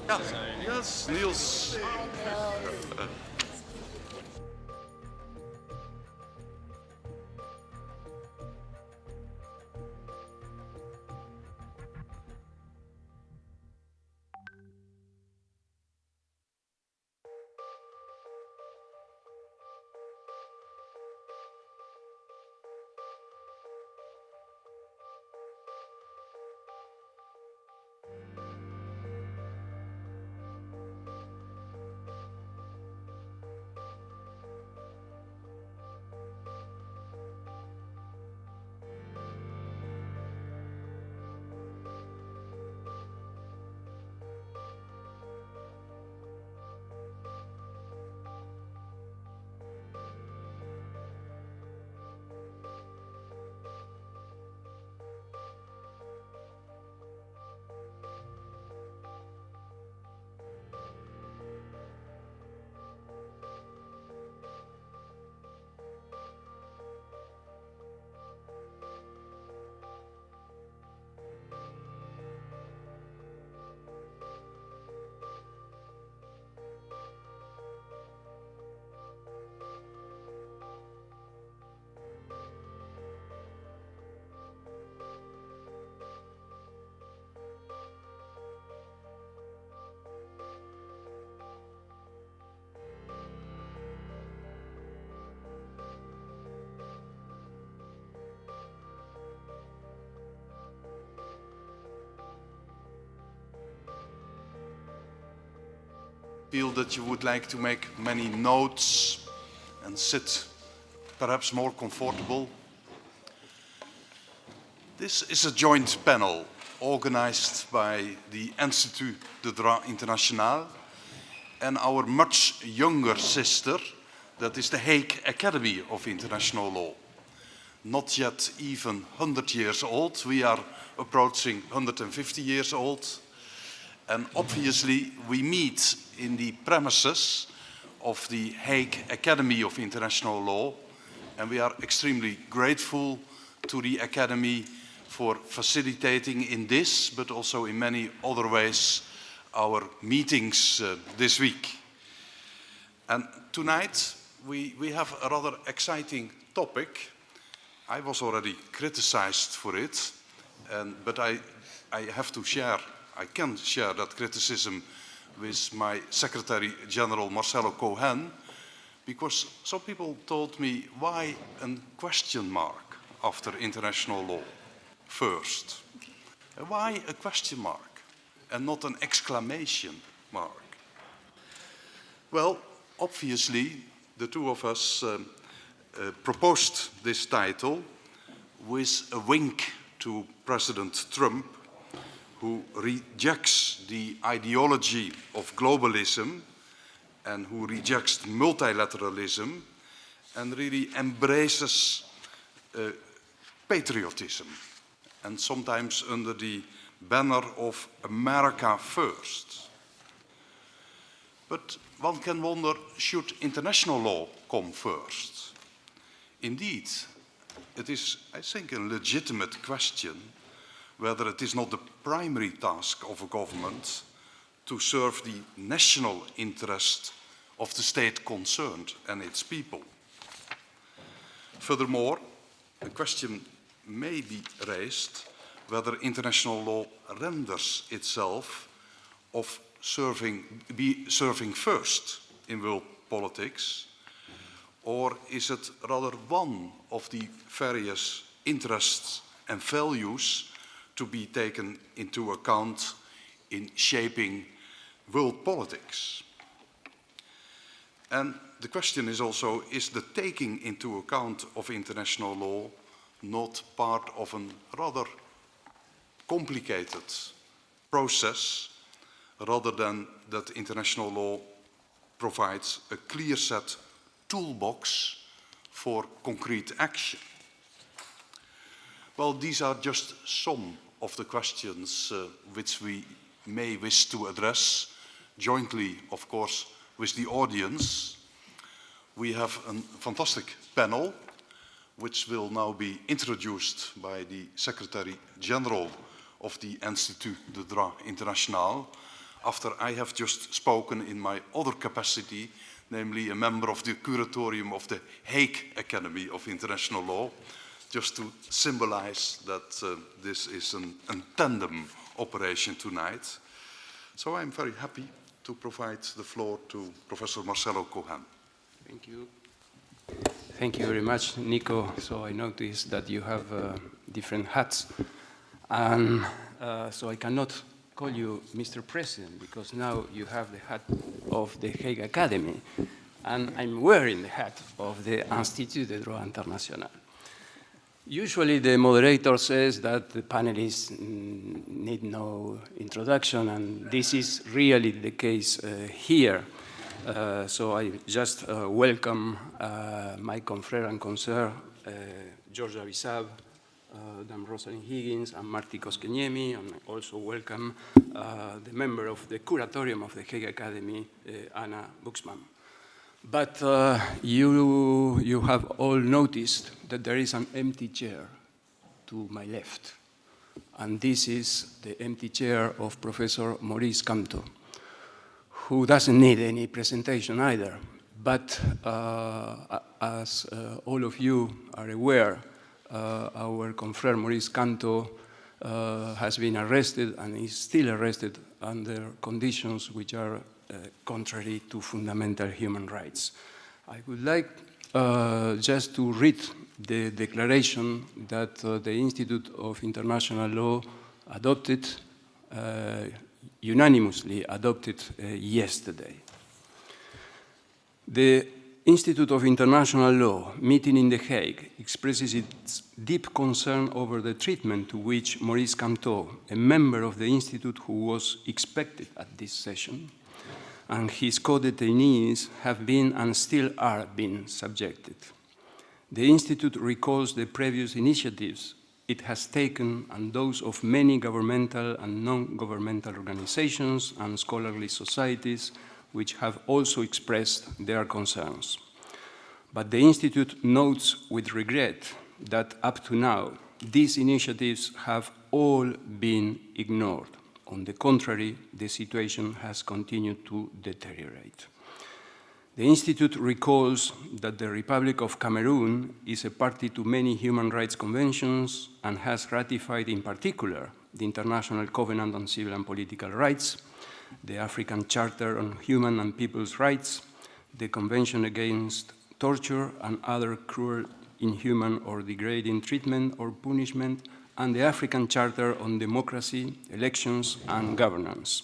Ja, yes, Niels. Feel that you would like to make many notes and sit perhaps more comfortable. This is a joint panel organized by the Institut de Droit International and our much younger sister, that is the Hague Academy of International Law. Not yet even 100 years old, we are approaching 150 years old. And obviously we meet in the premises of the Hague Academy of International Law, and we are extremely grateful to the Academy for facilitating in this, but also in many other ways, our meetings this week. And tonight we have a rather exciting topic. I was already criticized for it, but I can share that criticism with my Secretary General Marcelo Cohen, because some people told me, why a question mark after international law first? Why a question mark and not an exclamation mark? Well, obviously, the two of us proposed this title with a wink to President Trump, who rejects the ideology of globalism and who rejects multilateralism and really embraces patriotism, and sometimes under the banner of America First. But one can wonder, should international law come first? Indeed, it is, I think, a legitimate question whether it is not the primary task of a government to serve the national interest of the state concerned and its people. Furthermore, a question may be raised whether international law renders itself of serving first in world politics, or is it rather one of the various interests and values to be taken into account in shaping world politics? And the question is also, is the taking into account of international law not part of a rather complicated process, rather than that international law provides a clear set toolbox for concrete action? Well, these are just some of the questions which we may wish to address jointly, of course, with the audience. We have a fantastic panel which will now be introduced by the Secretary General of the Institut de Droit International, after I have just spoken in my other capacity, namely a member of the curatorium of the Hague Academy of International Law, just to symbolize that this is a tandem operation tonight. So I'm very happy to provide the floor to Professor Marcelo Cohen. Thank you. Thank you very much, Nico. So I noticed that you have different hats. And so I cannot call you Mr. President, because now you have the hat of the Hague Academy, and I'm wearing the hat of the Institut de Droit International. Usually the moderator says that the panelists need no introduction, and this is really the case here. So I just welcome my confrère and consoeur, George Avisab, Dame Rosalind Higgins, and Marty Koskeniemi, and I also welcome the member of the curatorium of the Hague Academy, Hanna Buxbaum. But you have all noticed that there is an empty chair to my left, and this is the empty chair of Professor Maurice Kamto, who doesn't need any presentation either. But as all of you are aware, our confrère Maurice Kamto has been arrested and is still arrested under conditions which are contrary to fundamental human rights. I would like just to read the declaration that the Institute of International Law adopted, unanimously adopted yesterday. The Institute of International Law, meeting in The Hague, expresses its deep concern over the treatment to which Maurice Kamto, a member of the Institute who was expected at this session, and his co-detainees have been and still are being subjected. The Institute recalls the previous initiatives it has taken and those of many governmental and non-governmental organizations and scholarly societies which have also expressed their concerns. But the Institute notes with regret that up to now, these initiatives have all been ignored. On the contrary, the situation has continued to deteriorate. The Institute recalls that the Republic of Cameroon is a party to many human rights conventions and has ratified in particular the International Covenant on Civil and Political Rights, the African Charter on Human and People's Rights, the Convention Against Torture and other cruel, inhuman, or degrading treatment or punishment, and the African Charter on Democracy, Elections, and Governance.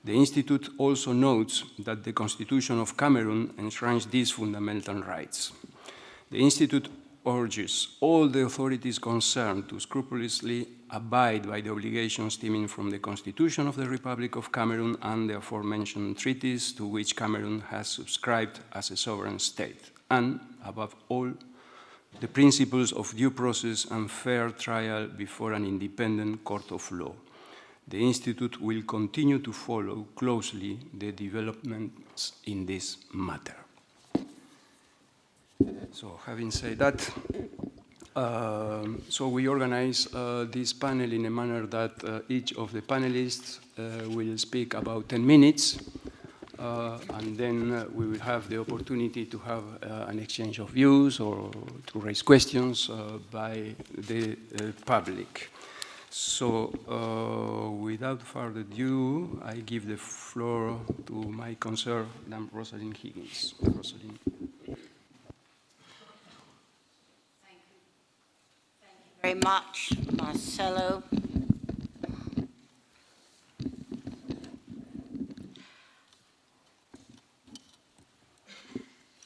The Institute also notes that the Constitution of Cameroon enshrines these fundamental rights. The Institute urges all the authorities concerned to scrupulously abide by the obligations stemming from the Constitution of the Republic of Cameroon and the aforementioned treaties to which Cameroon has subscribed as a sovereign state, and, above all, the principles of due process and fair trial before an independent court of law. The Institute will continue to follow closely the developments in this matter. So, having said that, so we organize this panel in a manner that each of the panelists will speak about 10 minutes, and then we will have the opportunity to have an exchange of views or to raise questions by the public. So, without further ado, I give the floor to my consoeur, Dame Rosalind Higgins. Rosalind. Very much, Marcelo.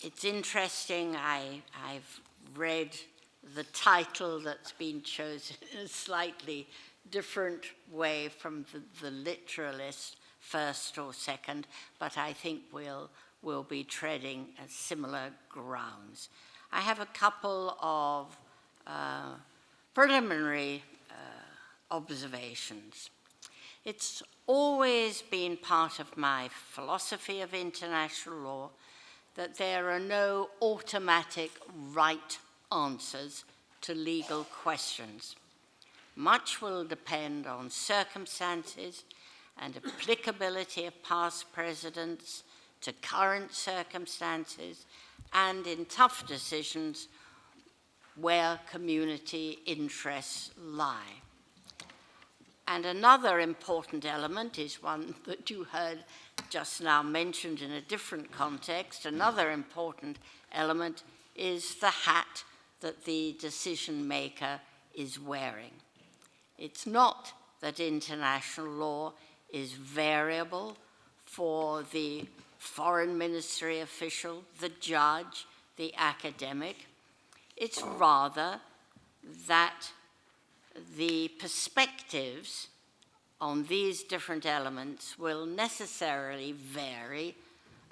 It's interesting, I've read the title that's been chosen in a slightly different way from the literalist, first or second, but I think we'll be treading similar grounds. I have a couple of preliminary observations. It's always been part of my philosophy of international law that there are no automatic right answers to legal questions. Much will depend on circumstances and applicability of past precedents to current circumstances, and in tough decisions where community interests lie. And another important element is one that you heard just now mentioned in a different context. Another important element is the hat that the decision maker is wearing. It's not that international law is variable for the foreign ministry official, the judge, the academic. It's rather that the perspectives on these different elements will necessarily vary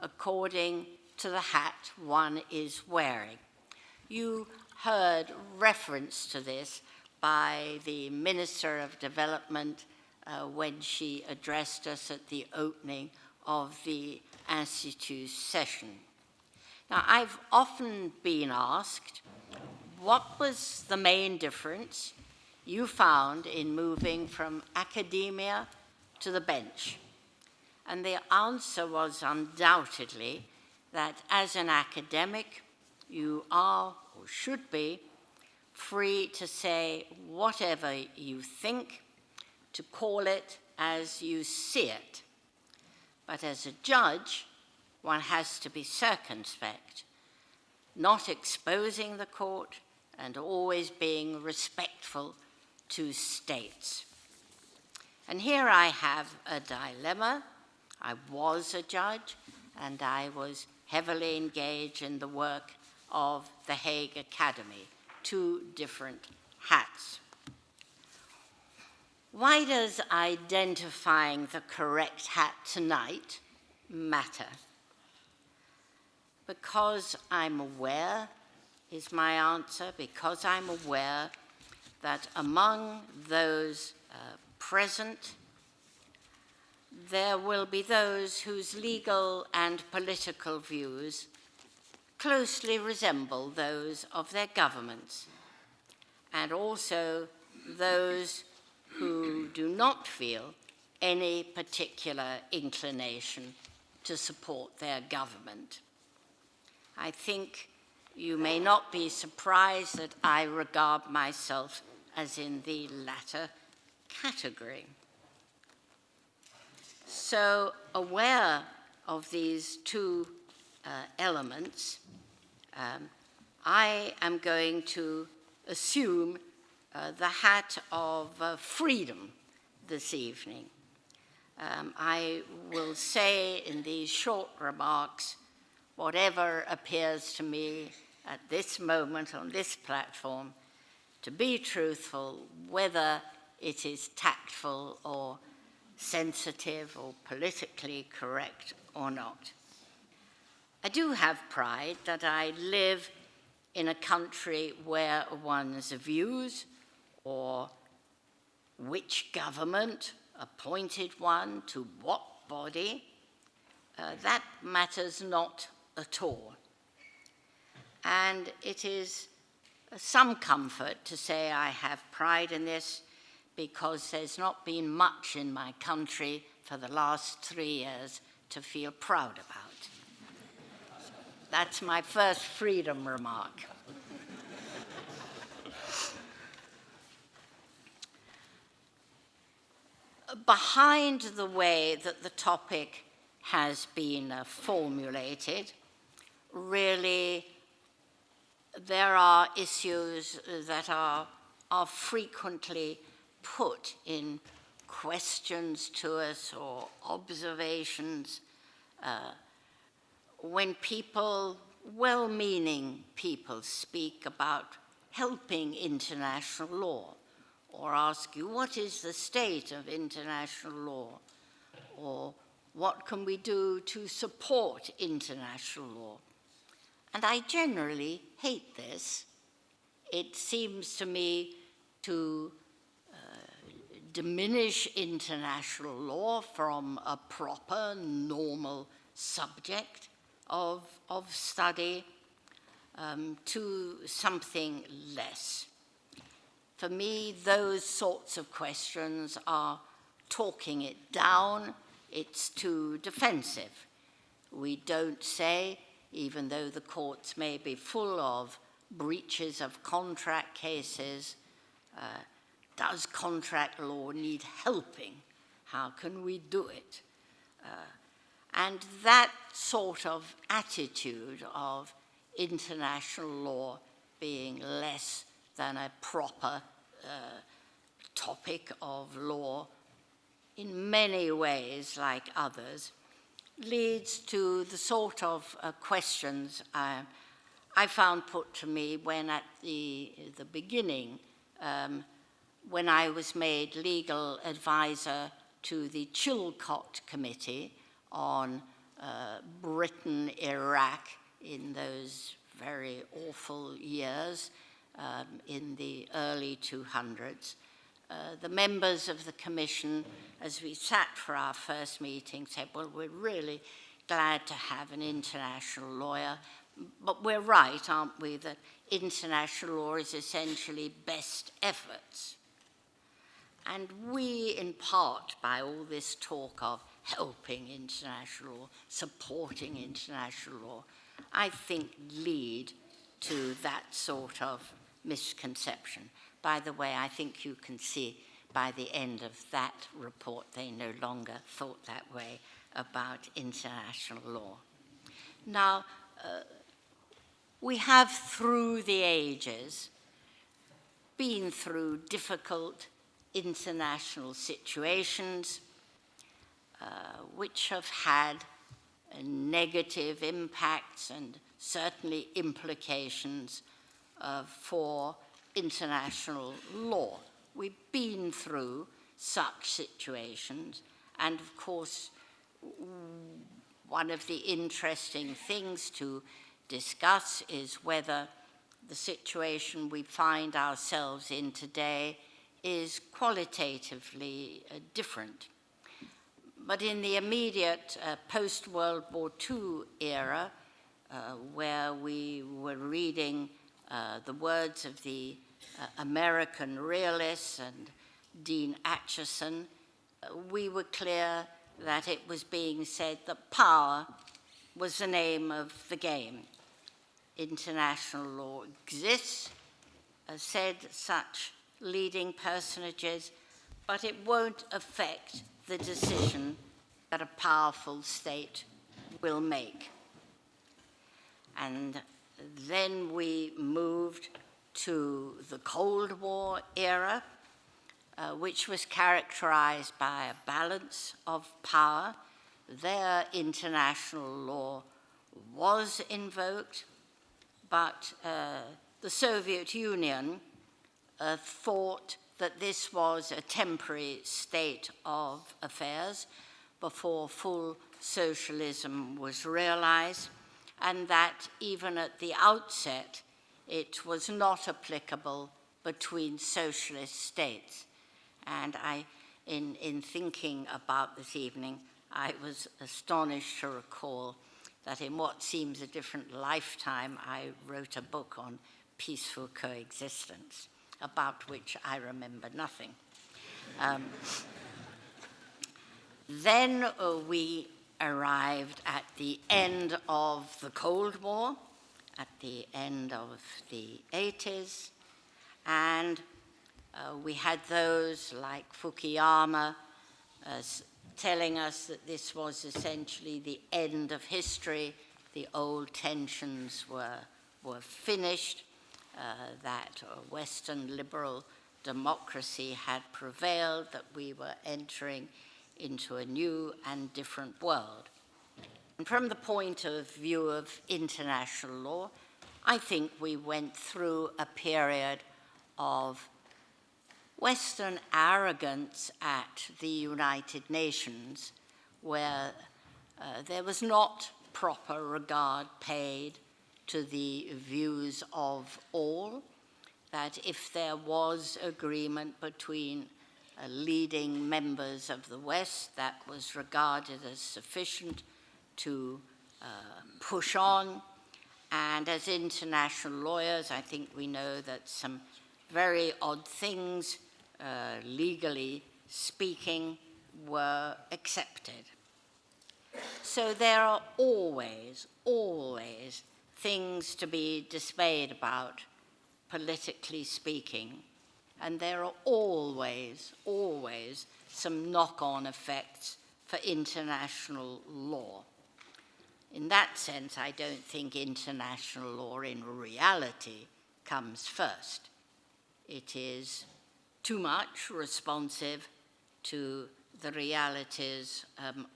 according to the hat one is wearing. You heard reference to this by the Minister of Development when she addressed us at the opening of the Institut session. Now, I've often been asked, what was the main difference you found in moving from academia to the bench? And the answer was undoubtedly that as an academic, you are, or should be, free to say whatever you think, to call it as you see it. But as a judge, one has to be circumspect, not exposing the court and always being respectful to states. And here I have a dilemma. I was a judge, and I was heavily engaged in the work of the Hague Academy, two different hats. Why does identifying the correct hat tonight matter? Because I'm aware, is my answer, because I'm aware that among those present, there will be those whose legal and political views closely resemble those of their governments, and also those who do not feel any particular inclination to support their government. I think you may not be surprised that I regard myself as in the latter category. So, aware of these two elements, I am going to assume the hat of freedom this evening. I will say in these short remarks whatever appears to me at this moment on this platform to be truthful, whether it is tactful or sensitive or politically correct or not. I do have pride that I live in a country where one's views or which government appointed one to what body, that matters not at all. And it is some comfort to say I have pride in this because there's not been much in my country for the last 3 years to feel proud about. That's my first freedom remark. Behind the way that the topic has been formulated, really there are issues that are frequently put in questions to us or observations when people, well-meaning people, speak about helping international law, or ask you, what is the state of international law? Or what can we do to support international law? And I generally hate this. It seems to me to diminish international law from a proper, normal subject of study to something less. For me, those sorts of questions are talking it down, it's too defensive. We don't say, even though the courts may be full of breaches of contract cases, does contract law need helping? How can we do it? And that sort of attitude of international law being less than a proper topic of law, in many ways, like others, leads to the sort of questions I found put to me when at the beginning, when I was made legal advisor to the Chilcot Committee on Britain, Iraq in those very awful years in the early 200s. The members of the commission, as we sat for our first meeting, said, well, we're really glad to have an international lawyer, but we're right, aren't we, that international law is essentially best efforts. And we, in part, by all this talk of helping international law, supporting international law, I think lead to that sort of misconception. By the way, I think you can see by the end of that report, they no longer thought that way about international law. Now, we have, through the ages, been through difficult international situations which have had negative impacts and certainly implications for international law. We've been through such situations, and of course, one of the interesting things to discuss is whether the situation we find ourselves in today is qualitatively different. But in the immediate post-World War II era, where we were reading the words of the American realists and Dean Acheson, we were clear that it was being said that power was the name of the game. International law exists, said such leading personages, but it won't affect the decision that a powerful state will make. And then we moved to the Cold War era, which was characterized by a balance of power. There, international law was invoked, but the Soviet Union thought that this was a temporary state of affairs before full socialism was realized, and that even at the outset, it was not applicable between socialist states. And in thinking about this evening, I was astonished to recall that in what seems a different lifetime, I wrote a book on peaceful coexistence, about which I remember nothing. Then we arrived at the end of the Cold War, at the end of the 80s, and we had those like Fukuyama telling us that this was essentially the end of history, the old tensions were finished, that Western liberal democracy had prevailed, that we were entering into a new and different world. And from the point of view of international law, I think we went through a period of Western arrogance at the United Nations, where there was not proper regard paid to the views of all, that if there was agreement between leading members of the West, that was regarded as sufficient to push on. And as international lawyers, I think we know that some very odd things, legally speaking, were accepted. So there are always things to be dismayed about, politically speaking, and there are always some knock-on effects for international law. In that sense, I don't think international law in reality comes first. It is too much responsive to the realities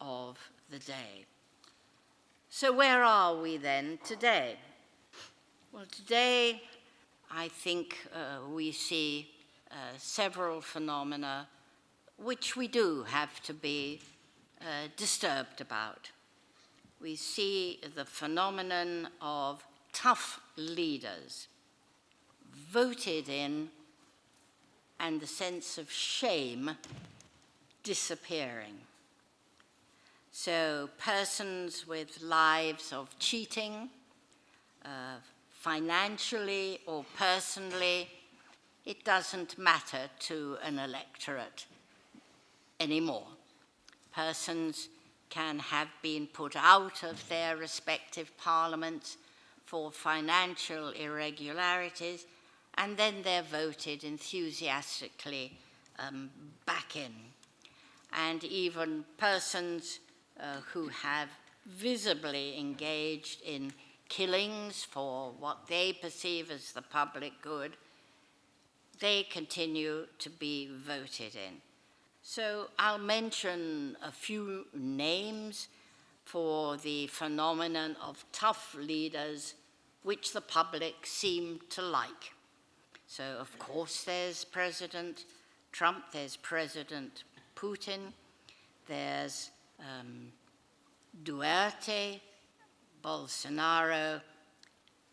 of the day. So where are we then today? Well, today I think we see several phenomena which we do have to be disturbed about. We see the phenomenon of tough leaders voted in and the sense of shame disappearing. So persons with lives of cheating, financially or personally, it doesn't matter to an electorate anymore. Persons can have been put out of their respective parliaments for financial irregularities, and then they're voted enthusiastically back in. And even persons who have visibly engaged in killings for what they perceive as the public good, they continue to be voted in. So I'll mention a few names for the phenomenon of tough leaders which the public seem to like. So of course there's President Trump, there's President Putin, there's Duterte, Bolsonaro,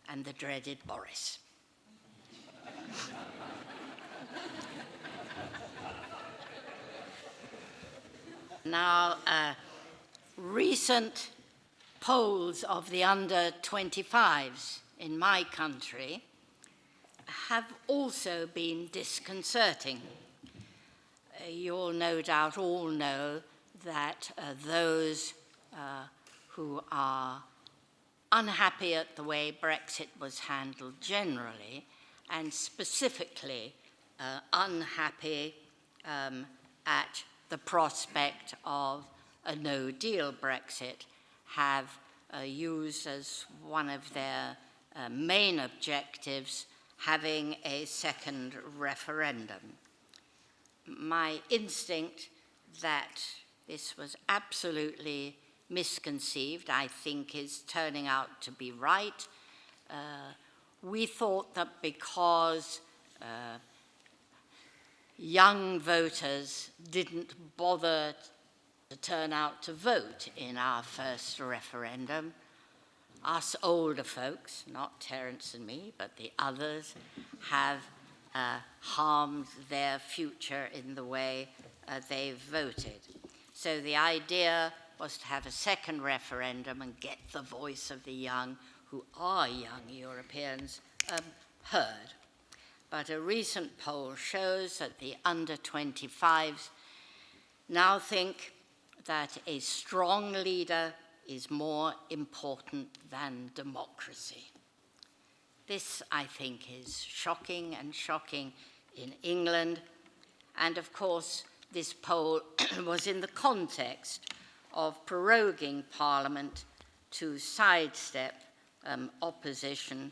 and the dreaded Boris. Now, recent polls of the under-25s in my country have also been disconcerting. You'll no doubt all know that those who are unhappy at the way Brexit was handled generally, and specifically unhappy at the prospect of a no-deal Brexit, have used as one of their main objectives having a second referendum. My instinct that this was absolutely misconceived, I think, is turning out to be right. We thought that because young voters didn't bother to turn out to vote in our first referendum, us older folks, not Terence and me, but the others, have harmed their future in the way they voted. So the idea was to have a second referendum and get the voice of the young, who are young Europeans, heard. But a recent poll shows that the under-25s now think that a strong leader is more important than democracy. This, I think, is shocking, and shocking in England. And of course, this poll was in the context of proroguing Parliament to sidestep opposition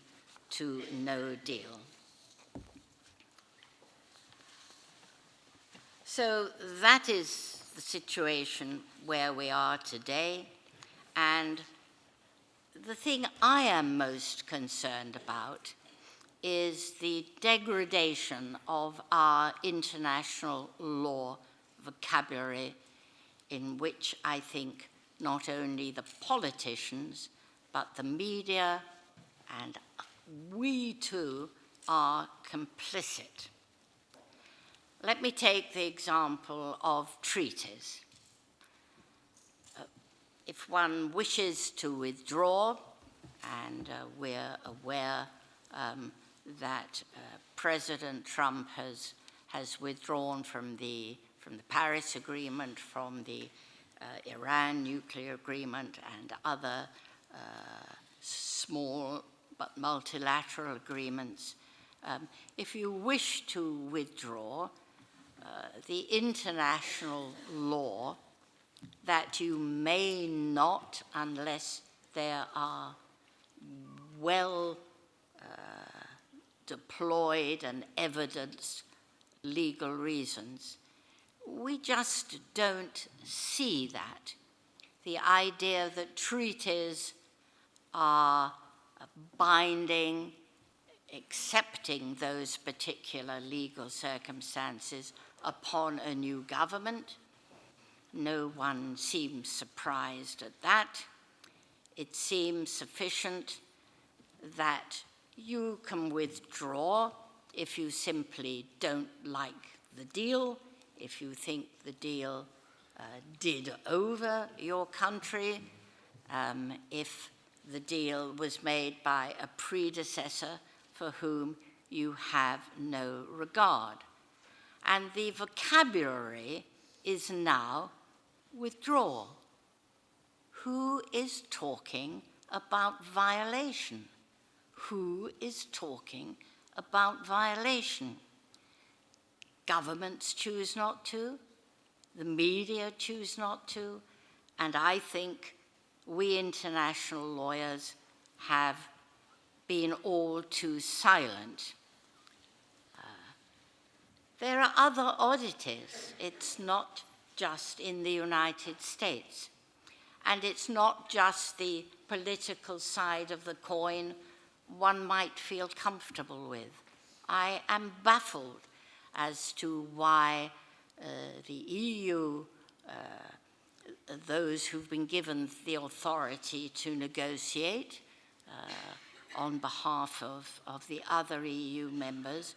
to no deal. So that is the situation where we are today, and the thing I am most concerned about is the degradation of our international law vocabulary, in which I think not only the politicians, but the media and we too are complicit. Let me take the example of treaties. If one wishes to withdraw, and we're aware that President Trump has withdrawn from the from the Paris Agreement, from the Iran nuclear agreement, and other small but multilateral agreements. If you wish to withdraw, the international law that you may not, unless there are well deployed and evidenced legal reasons, we just don't see that. The idea that treaties are binding, accepting those particular legal circumstances upon a new government, no one seems surprised at that. It seems sufficient that you can withdraw if you simply don't like the deal, if you think the deal did over your country, if the deal was made by a predecessor for whom you have no regard. And the vocabulary is now withdrawal. Who is talking about violation? Who is talking about violation? Governments choose not to, the media choose not to, and I think we international lawyers have been all too silent. There are other oddities. It's not just in the United States, and it's not just the political side of the coin one might feel comfortable with. I am baffled as to why the EU, those who've been given the authority to negotiate on behalf of the other EU members,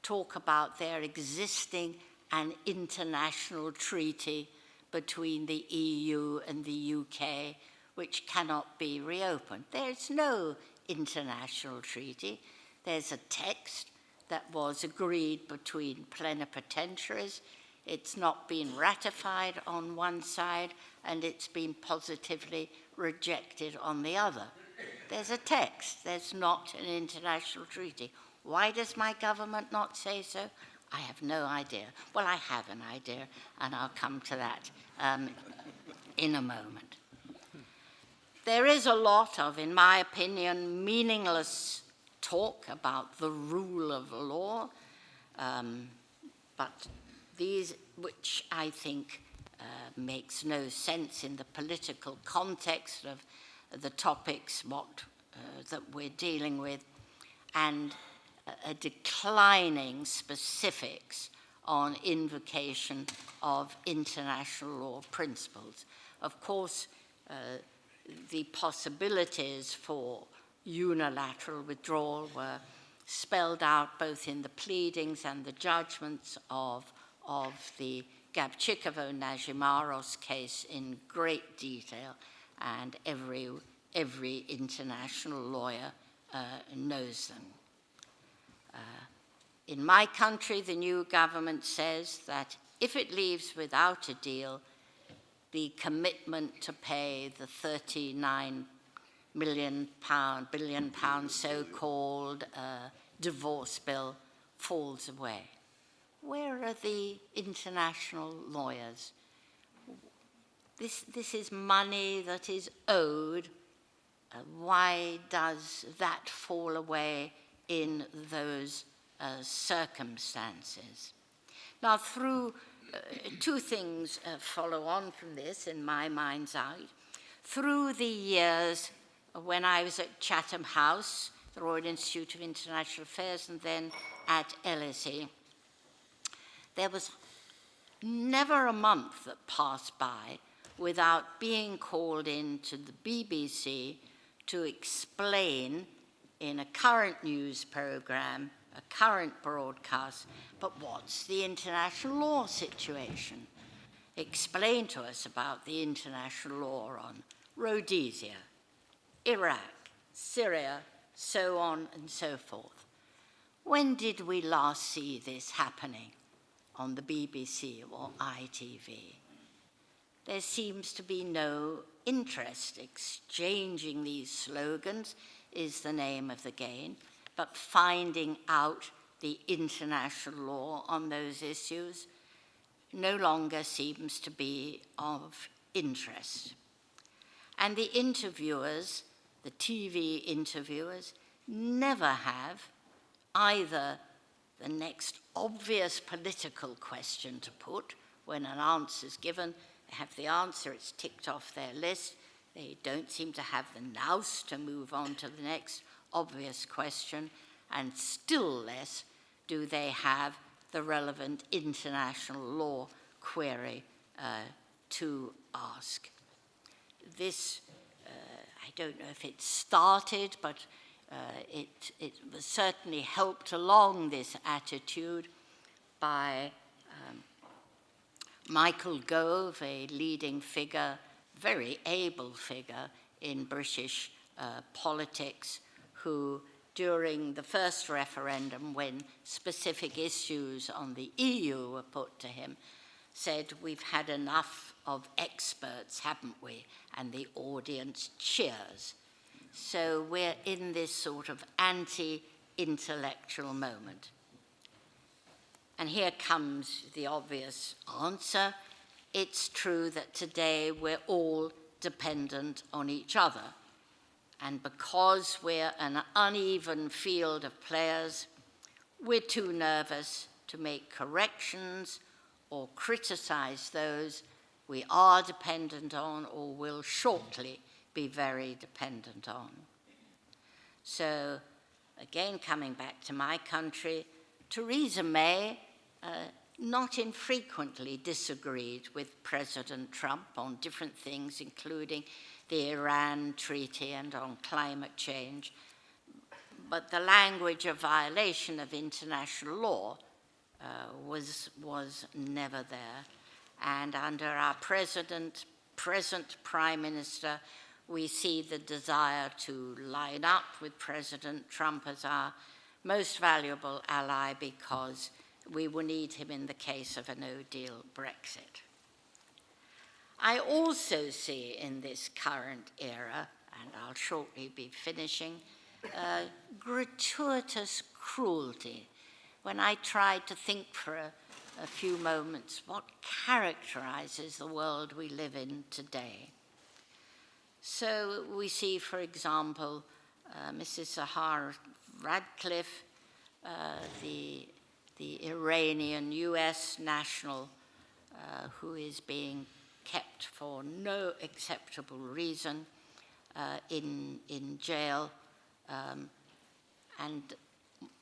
talk about their existing an international treaty between the EU and the UK, which cannot be reopened. There's no international treaty. There's a text that was agreed between plenipotentiaries. It's not been ratified on one side, and it's been positively rejected on the other. There's a text. There's not an international treaty. Why does my government not say so? I have no idea. Well, I have an idea, and I'll come to that in a moment. There is a lot of, in my opinion, meaningless talk about the rule of law, but these, which I think makes no sense in the political context of the topics that we're dealing with, and a declining specifics on invocation of international law principles. Of course, the possibilities for unilateral withdrawal were spelled out both in the pleadings and the judgments of the Gabčíkovo-Nažimáros case in great detail, and every international lawyer knows them. In my country, the new government says that if it leaves without a deal, the commitment to pay the £39 billion so-called divorce bill falls away. Where are the international lawyers? This is money that is owed. Why does that fall away in those circumstances? Now, through two things follow on from this in my mind's eye. Through the years when I was at Chatham House, the Royal Institute of International Affairs, and then at LSE, there was never a month that passed by without being called in to the BBC to explain in a current news program, a current broadcast, but what's the international law situation? Explain to us about the international law on Rhodesia, Iraq, Syria, so on and so forth. When did we last see this happening on the BBC or ITV. There seems to be no interest. Exchanging these slogans is the name of the game, but finding out the international law on those issues no longer seems to be of interest. And the interviewers, the TV interviewers, never have either the next obvious political question to put when an answer is given. They have the answer, it's ticked off their list. They don't seem to have the nous to move on to the next obvious question, and still less do they have the relevant international law query to ask. This, I don't know if it started, but it was certainly helped along this attitude by Michael Gove, a leading figure, very able figure in British politics, who during the first referendum, when specific issues on the EU were put to him, said, "We've had enough of experts, haven't we?" And the audience cheers. So we're in this sort of anti-intellectual moment. And here comes the obvious answer. It's true that today we're all dependent on each other. And because we're an uneven field of players, we're too nervous to make corrections or criticize those we are dependent on or will shortly be very dependent on. So, again, coming back to my country, Theresa May not infrequently disagreed with President Trump on different things, including the Iran treaty and on climate change. But the language of violation of international law was never there. And under our present Prime Minister, we see the desire to line up with President Trump as our most valuable ally because we will need him in the case of a no-deal Brexit. I also see in this current era, and I'll shortly be finishing, gratuitous cruelty. When I tried to think for a few moments what characterizes the world we live in today. So we see, for example, Mrs. Zahar Radcliffe, the Iranian US national who is being kept for no acceptable reason in jail, and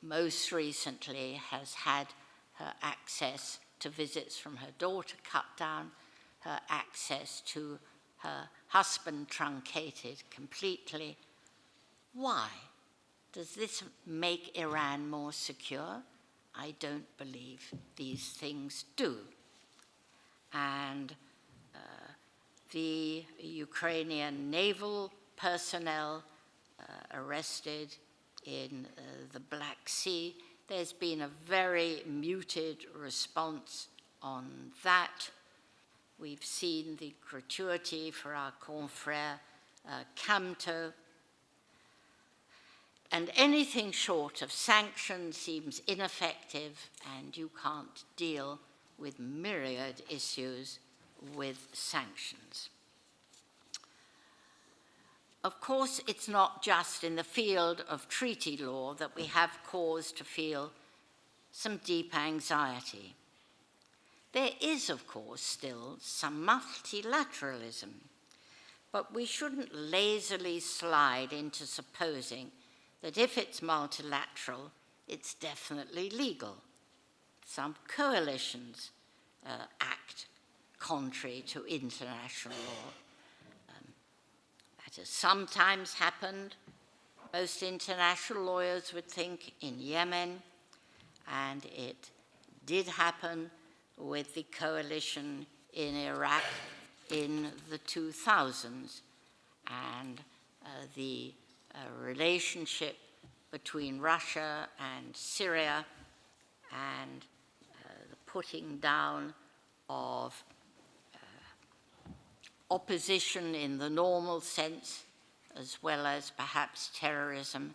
most recently has had her access to visits from her daughter cut down, her access to her husband truncated completely. Why? Does this make Iran more secure? I don't believe these things do. And the Ukrainian naval personnel arrested in the Black Sea, there's been a very muted response on that. We've seen the gratuity for our confrère Camto. And anything short of sanctions seems ineffective, and you can't deal with myriad issues with sanctions. Of course, it's not just in the field of treaty law that we have cause to feel some deep anxiety. There is, of course, still some multilateralism, but we shouldn't lazily slide into supposing that if it's multilateral, it's definitely legal. Some coalitions act contrary to international law. That has sometimes happened. Most international lawyers would think in Yemen, and it did happen with the coalition in Iraq in the 2000s, and the relationship between Russia and Syria and the putting down of opposition in the normal sense, as well as perhaps terrorism.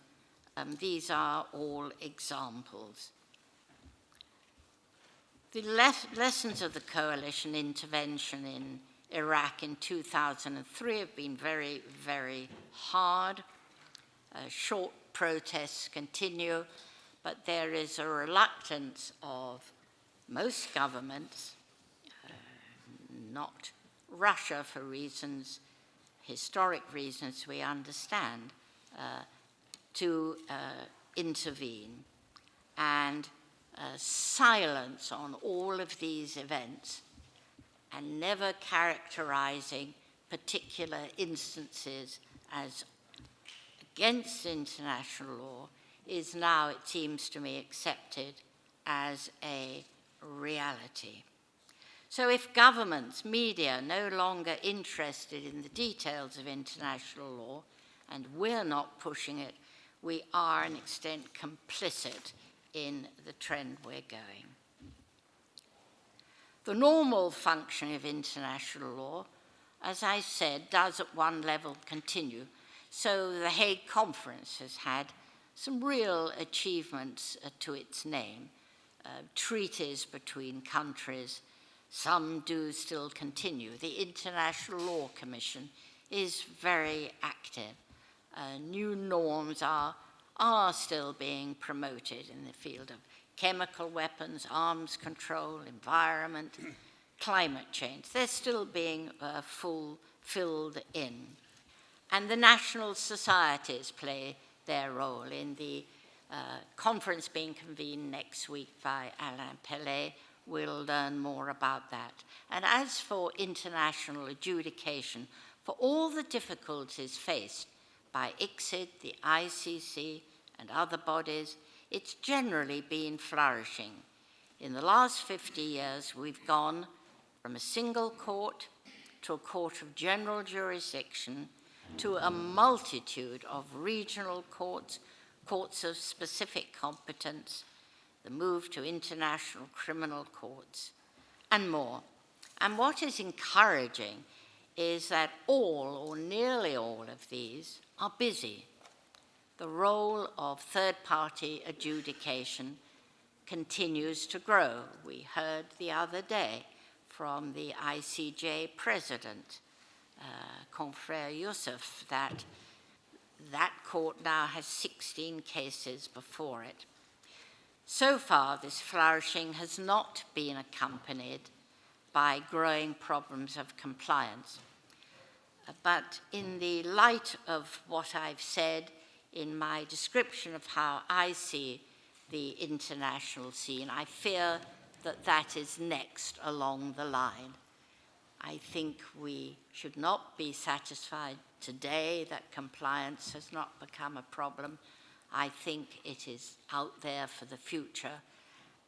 These are all examples. The lessons of the coalition intervention in Iraq in 2003 have been very, very hard. Short protests continue, but there is a reluctance of most governments, not Russia for reasons, historic reasons we understand, to intervene. And silence on all of these events and never characterizing particular instances as against international law is now, it seems to me, accepted as a reality. So if governments, media, no longer interested in the details of international law, and we're not pushing it, we are, to an extent, complicit in the trend we're going. The normal function of international law, as I said, does at one level continue. So the Hague Conference has had some real achievements to its name. Treaties between countries, some do still continue. The International Law Commission is very active. New norms are still being promoted in the field of chemical weapons, arms control, environment, climate change. They're still being filled in. And the national societies play their role in the conference being convened next week by Alain Pellet. We'll learn more about that. And as for international adjudication, for all the difficulties faced by ICSID, the ICC, and other bodies, it's generally been flourishing. In the last 50 years, we've gone from a single court to a court of general jurisdiction to a multitude of regional courts, courts of specific competence, the move to international criminal courts, and more. And what is encouraging is that all or nearly all of these are busy. The role of third-party adjudication continues to grow. We heard the other day from the ICJ president, Confrère Youssef, that court now has 16 cases before it. So far, this flourishing has not been accompanied by growing problems of compliance. But in the light of what I've said in my description of how I see the international scene, I fear that that is next along the line. I think we should not be satisfied today that compliance has not become a problem. I think it is out there for the future.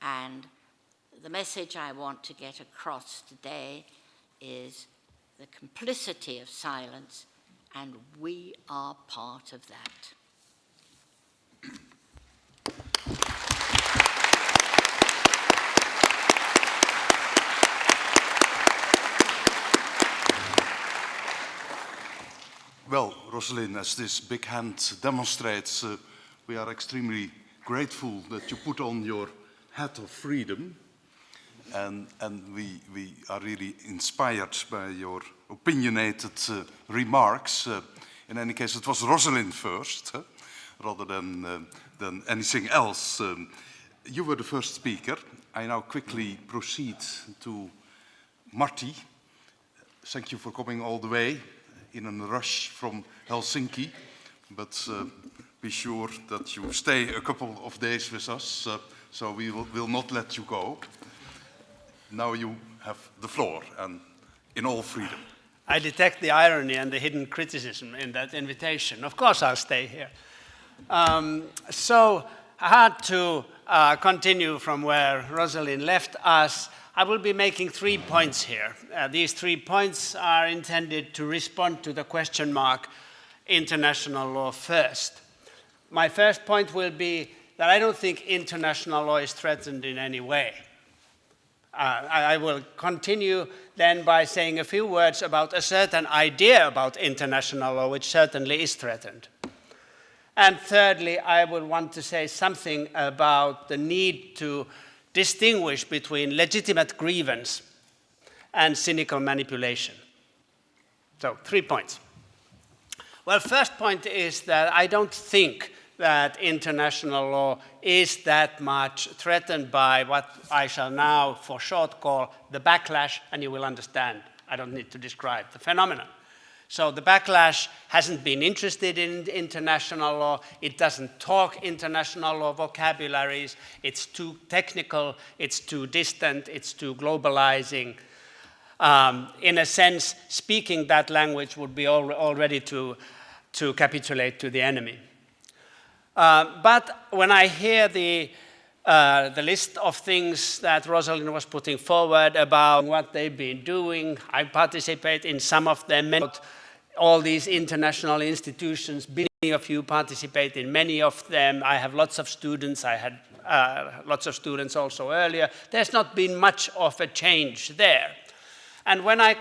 And the message I want to get across today is the complicity of silence, and we are part of that. Well, Rosalind, as this big hand demonstrates, we are extremely grateful that you put on your hat of freedom, and we are really inspired by your opinionated remarks. In any case, it was Rosalind first, rather than anything else. You were the first speaker. I now quickly proceed to Marty. Thank you for coming all the way in a rush from Helsinki, but be sure that you stay a couple of days with us, so we will not let you go. Now you have the floor, and in all freedom. I detect the irony and the hidden criticism in that invitation. Of course I'll stay here. So I had to continue from where Rosalind left us. I will be making 3 points here. These 3 points are intended to respond to the question mark, international law first. My first point will be that I don't think international law is threatened in any way. I will continue then by saying a few words about a certain idea about international law, which certainly is threatened. And thirdly, I would want to say something about the need to distinguish between legitimate grievance and cynical manipulation. So, 3 points. Well, first point is that I don't think that international law is that much threatened by what I shall now for short call the backlash, and you will understand, I don't need to describe the phenomenon. So the backlash hasn't been interested in international law, it doesn't talk international law vocabularies, it's too technical, it's too distant, it's too globalizing. In a sense, speaking that language would be already to capitulate to the enemy. But when I hear the list of things that Rosalind was putting forward about what they've been doing, I participate in some of them, all these international institutions, many of you participate in many of them. I have lots of students, I had lots of students also earlier. There's not been much of a change there. And when I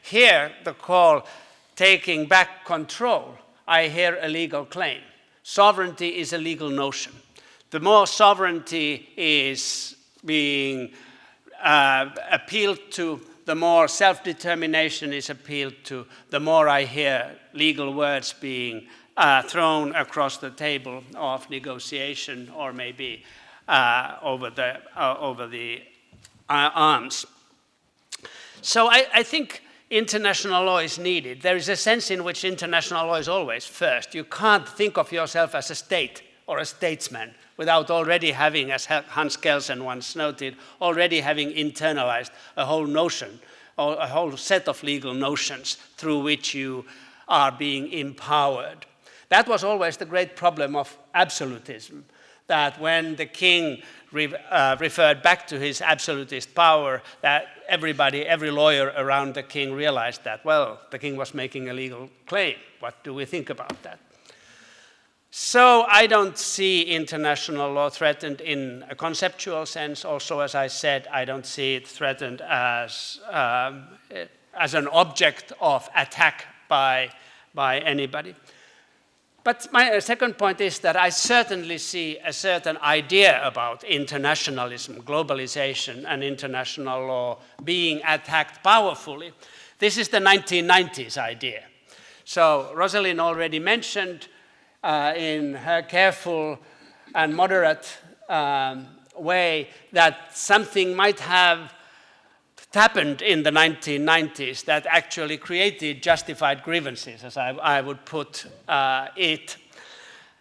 hear the call taking back control, I hear a legal claim. Sovereignty is a legal notion. The more sovereignty is being appealed to, the more self-determination is appealed to, the more I hear legal words being thrown across the table of negotiation or maybe over the arms. So I think international law is needed. There is a sense in which international law is always first. You can't think of yourself as a state or a statesman without already having, as Hans Kelsen once noted, already having internalized a whole notion, or a whole set of legal notions through which you are being empowered. That was always the great problem of absolutism, that when the king referred back to his absolutist power, that every lawyer around the king realized that, well, the king was making a legal claim. What do we think about that? So I don't see international law threatened in a conceptual sense. Also, as I said, I don't see it threatened as an object of attack by anybody. But my second point is that I certainly see a certain idea about internationalism, globalization, and international law being attacked powerfully. This is the 1990s idea. So Rosalind already mentioned in her careful and moderate way that something might have happened in the 1990s that actually created justified grievances, as I would put it.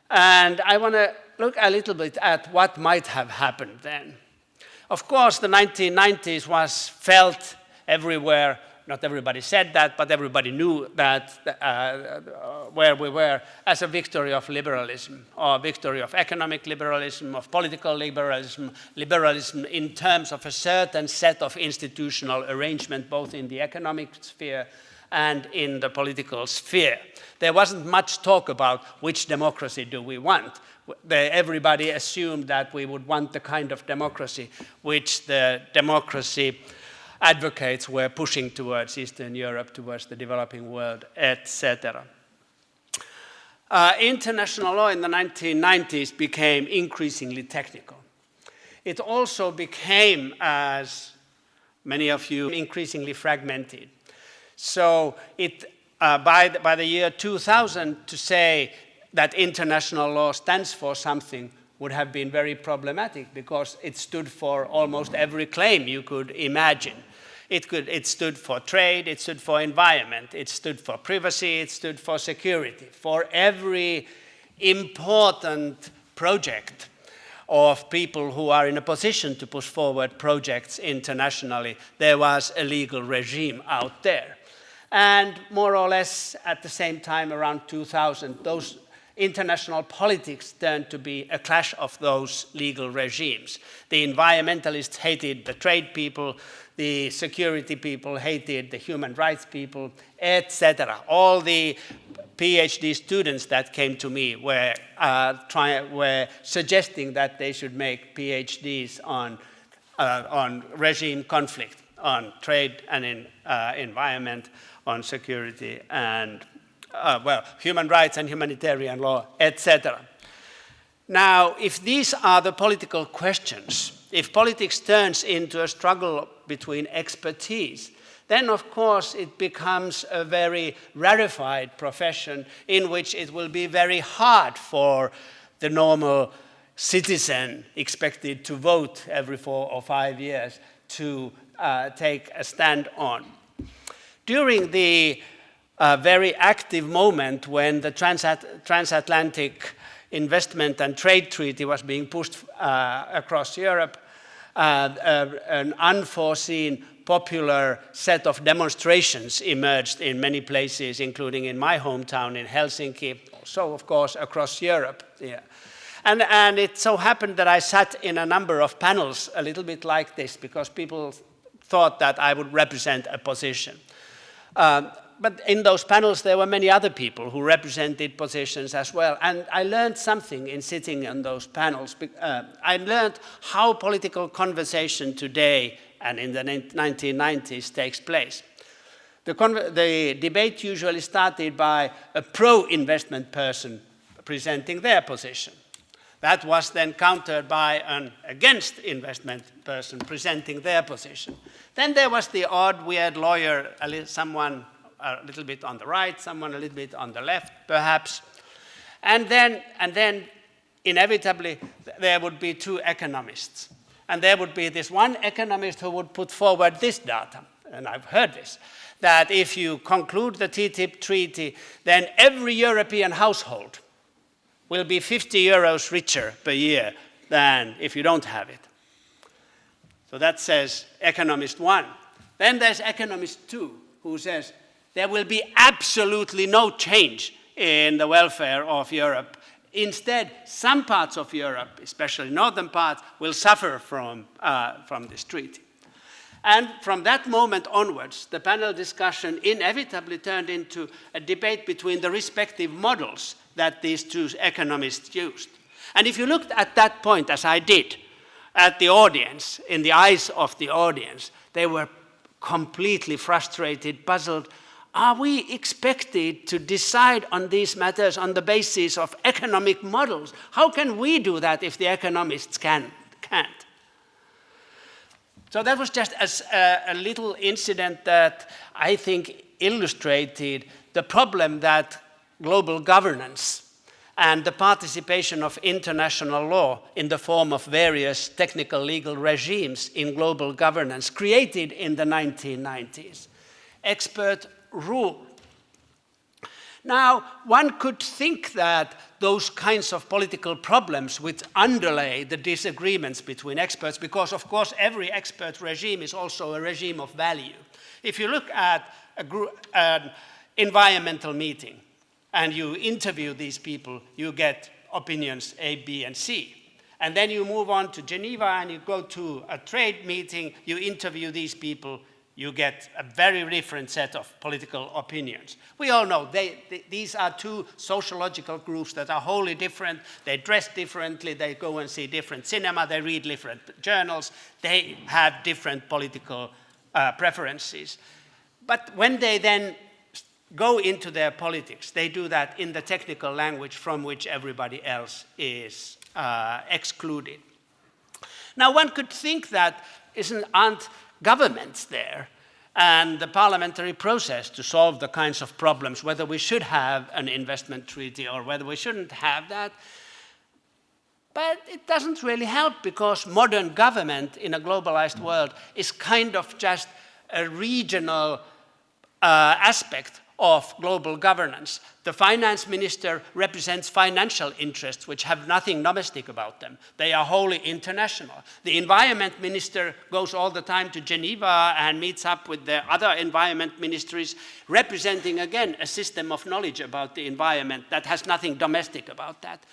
And I want to look a little bit at what might have happened then. Of course, the 1990s was felt everywhere. Not everybody said that, but everybody knew that where we were as a victory of liberalism, or victory of economic liberalism, of political liberalism, liberalism in terms of a certain set of institutional arrangement, both in the economic sphere and in the political sphere. There wasn't much talk about which democracy do we want. Everybody assumed that we would want the kind of democracy which the democracy advocates were pushing towards Eastern Europe, towards the developing world, etc. International law in the 1990s became increasingly technical. It also became, as many of you, increasingly fragmented. So by the year 2000, to say that international law stands for something would have been very problematic, because it stood for almost every claim you could imagine. It stood for trade, it stood for environment, it stood for privacy, it stood for security. For every important project of people who are in a position to push forward projects internationally, there was a legal regime out there. And more or less at the same time, around 2000, those international politics turned to be a clash of those legal regimes. The environmentalists hated the trade people, the security people hated the human rights people, etc. All the PhD students that came to me were suggesting that they should make PhDs on on regime conflict, on trade and environment, on security and, human rights and humanitarian law, etc. Now, if these are the political questions, if politics turns into a struggle between expertise, then of course it becomes a very rarefied profession in which it will be very hard for the normal citizen expected to vote every 4 or 5 years to take a stand on. During the very active moment when the transatlantic investment and trade treaty was being pushed across Europe, an unforeseen popular set of demonstrations emerged in many places, including in my hometown in Helsinki, also of course across Europe. Yeah. And it so happened that I sat in a number of panels a little bit like this because people thought that I would represent a position. But in those panels there were many other people who represented positions as well. And I learned something in sitting on those panels. I learned how political conversation today and in the 1990s takes place. The debate usually started by a pro-investment person presenting their position. That was then countered by an against investment person presenting their position. Then there was the odd, weird lawyer, someone a little bit on the right, someone a little bit on the left, perhaps. And then inevitably, there would be 2 economists. And there would be this one economist who would put forward this data, and I've heard this, that if you conclude the TTIP treaty, then every European household will be 50 euros richer per year than if you don't have it. So that says economist 1. Then there's economist 2, who says there will be absolutely no change in the welfare of Europe. Instead, some parts of Europe, especially northern parts, will suffer from this treaty. And from that moment onwards, the panel discussion inevitably turned into a debate between the respective models that these 2 economists used. And if you looked at that point, as I did, at the audience, in the eyes of the audience, they were completely frustrated, puzzled. Are we expected to decide on these matters on the basis of economic models? How can we do that if the economists can't? So that was just a little incident that I think illustrated the problem that global governance and the participation of international law in the form of various technical legal regimes in global governance created in the 1990s. Expert rule. Now, one could think that those kinds of political problems which underlay the disagreements between experts, because of course every expert regime is also a regime of value. If you look at an environmental meeting and you interview these people, you get opinions A, B, and C. And then you move on to Geneva and you go to a trade meeting, you interview these people, you get a very different set of political opinions. We all know these are 2 sociological groups that are wholly different. They dress differently, they go and see different cinema, they read different journals, they have different political preferences. But when they then go into their politics, they do that in the technical language from which everybody else is excluded. Now, one could think that aren't governments there and the parliamentary process to solve the kinds of problems, whether we should have an investment treaty or whether we shouldn't have that. But it doesn't really help because modern government in a globalized world is kind of just a regional aspect of global governance. The finance minister represents financial interests which have nothing domestic about them. They are wholly international. The environment minister goes all the time to Geneva and meets up with the other environment ministries, representing again a system of knowledge about the environment that has nothing domestic about that.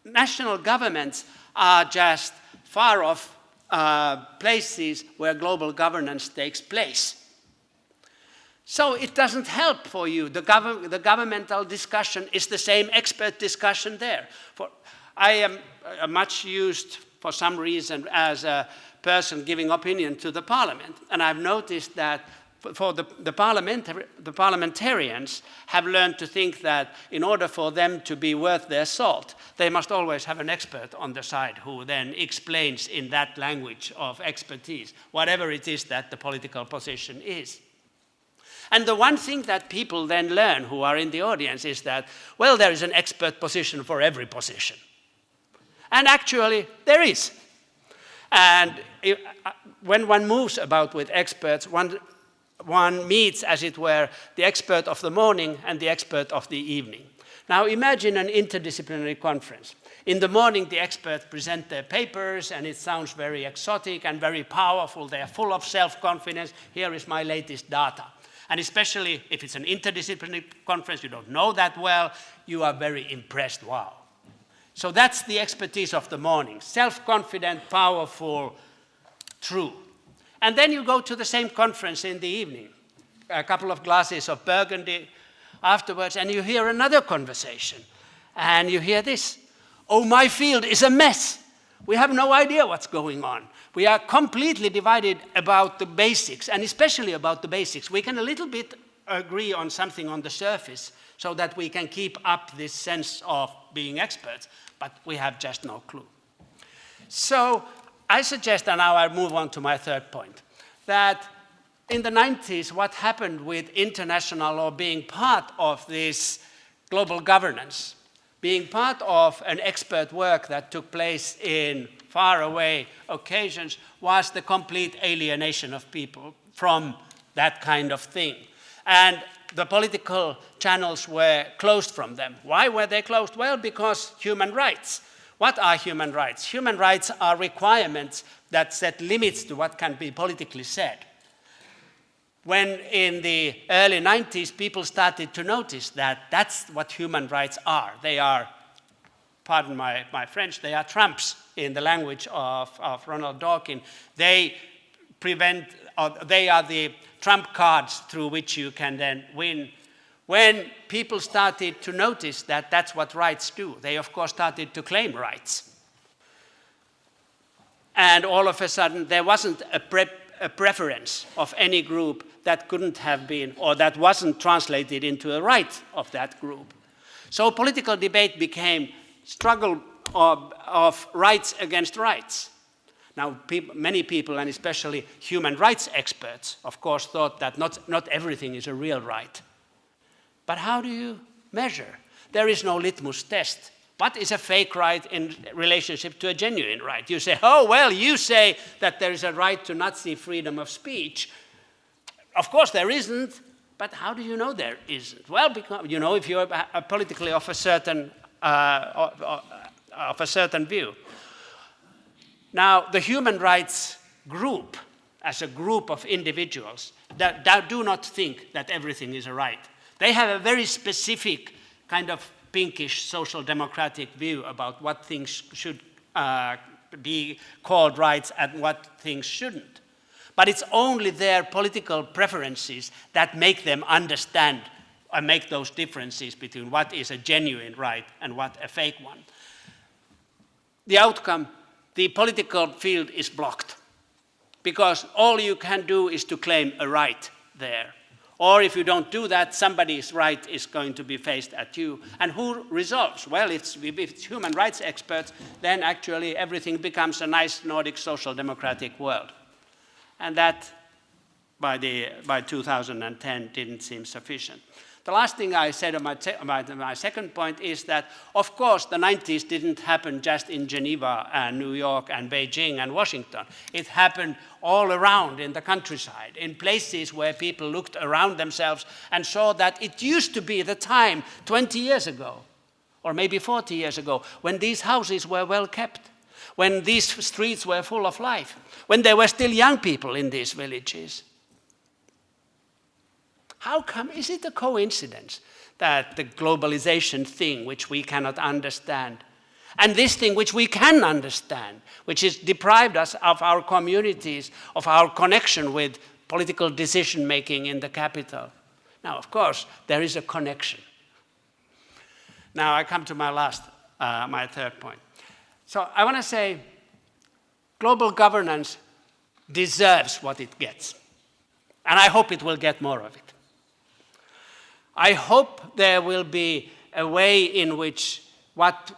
National governments are just far off places where global governance takes place. So it doesn't help for you. The governmental discussion is the same expert discussion there. I am a much used for some reason as a person giving opinion to the parliament. And I've noticed that for the parliamentarians have learned to think that in order for them to be worth their salt, they must always have an expert on the side who then explains in that language of expertise, whatever it is that the political position is. And the one thing that people then learn who are in the audience is that, well, there is an expert position for every position. And actually, there is. And when one moves about with experts, one meets, as it were, the expert of the morning and the expert of the evening. Now imagine an interdisciplinary conference. In the morning, the experts present their papers, and it sounds very exotic and very powerful. They are full of self-confidence. Here is my latest data. And especially if it's an interdisciplinary conference, you don't know that well, you are very impressed. Wow. So that's the expertise of the morning. Self-confident, powerful, true. And then you go to the same conference in the evening, a couple of glasses of Burgundy afterwards, and you hear another conversation. And you hear this: oh, my field is a mess. We have no idea what's going on. We are completely divided about the basics, and especially about the basics. We can a little bit agree on something on the surface so that we can keep up this sense of being experts, but we have just no clue. So I suggest, and now I'll move on to my third point, that in the 90s, what happened with international law being part of this global governance, being part of an expert work that took place in faraway occasions, was the complete alienation of people from that kind of thing. And the political channels were closed from them. Why were they closed? Well, because human rights. What are human rights? Human rights are requirements that set limits to what can be politically said. When in the early 90s, people started to notice that that's what human rights are. They are, pardon my French, they are trumps in the language of Ronald Dawkins. They they are the trump cards through which you can then win. When people started to notice that that's what rights do, they of course started to claim rights. And all of a sudden, there wasn't a preference of any group that couldn't have been, or that wasn't translated into a right of that group. So political debate became struggle of rights against rights. Now, many people, and especially human rights experts, of course, thought that not everything is a real right. But how do you measure? There is no litmus test. What is a fake right in relationship to a genuine right? You say, oh, well, you say that there is a right to Nazi freedom of speech. Of course there isn't, but how do you know there isn't? Well, because, you know, if you're politically of a certain view. Now, the human rights group, as a group of individuals, that do not think that everything is a right. They have a very specific kind of pinkish social democratic view about what things should be called rights and what things shouldn't. But it's only their political preferences that make them understand and make those differences between what is a genuine right and what a fake one. The outcome, the political field is blocked because all you can do is to claim a right there. Or if you don't do that, somebody's right is going to be faced at you. And who resolves? Well, if it's human rights experts, then actually everything becomes a nice Nordic social democratic world. And that, by 2010, didn't seem sufficient. The last thing I said on my second point is that, of course, the 90s didn't happen just in Geneva and New York and Beijing and Washington. It happened all around in the countryside, in places where people looked around themselves and saw that it used to be the time 20 years ago, or maybe 40 years ago, when these houses were well kept, when these streets were full of life, when there were still young people in these villages. How come, is it a coincidence that the globalization thing, which we cannot understand, and this thing which we can understand, which has deprived us of our communities, of our connection with political decision-making in the capital? Now, of course, there is a connection. Now, I come to my third point. So I want to say global governance deserves what it gets. And I hope it will get more of it. I hope there will be a way in which what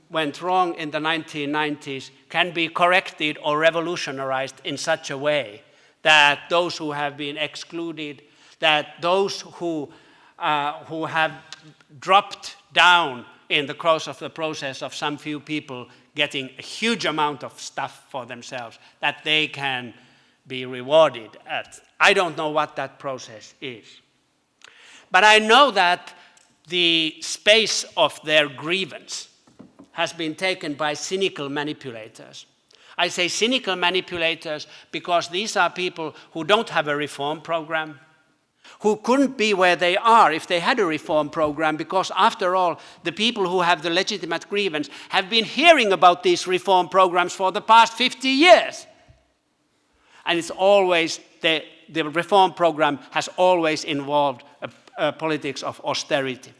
went wrong in the 1990s can be corrected or revolutionized in such a way that those who have been excluded, that those who have dropped down in the course of the process of some few people getting a huge amount of stuff for themselves, that they can be rewarded at. I don't know what that process is. But I know that the space of their grievance has been taken by cynical manipulators. I say cynical manipulators because these are people who don't have a reform program, who couldn't be where they are if they had a reform program, because after all, the people who have the legitimate grievance have been hearing about these reform programs for the past 50 years. And it's always, the reform program has always involved a politics of austerity.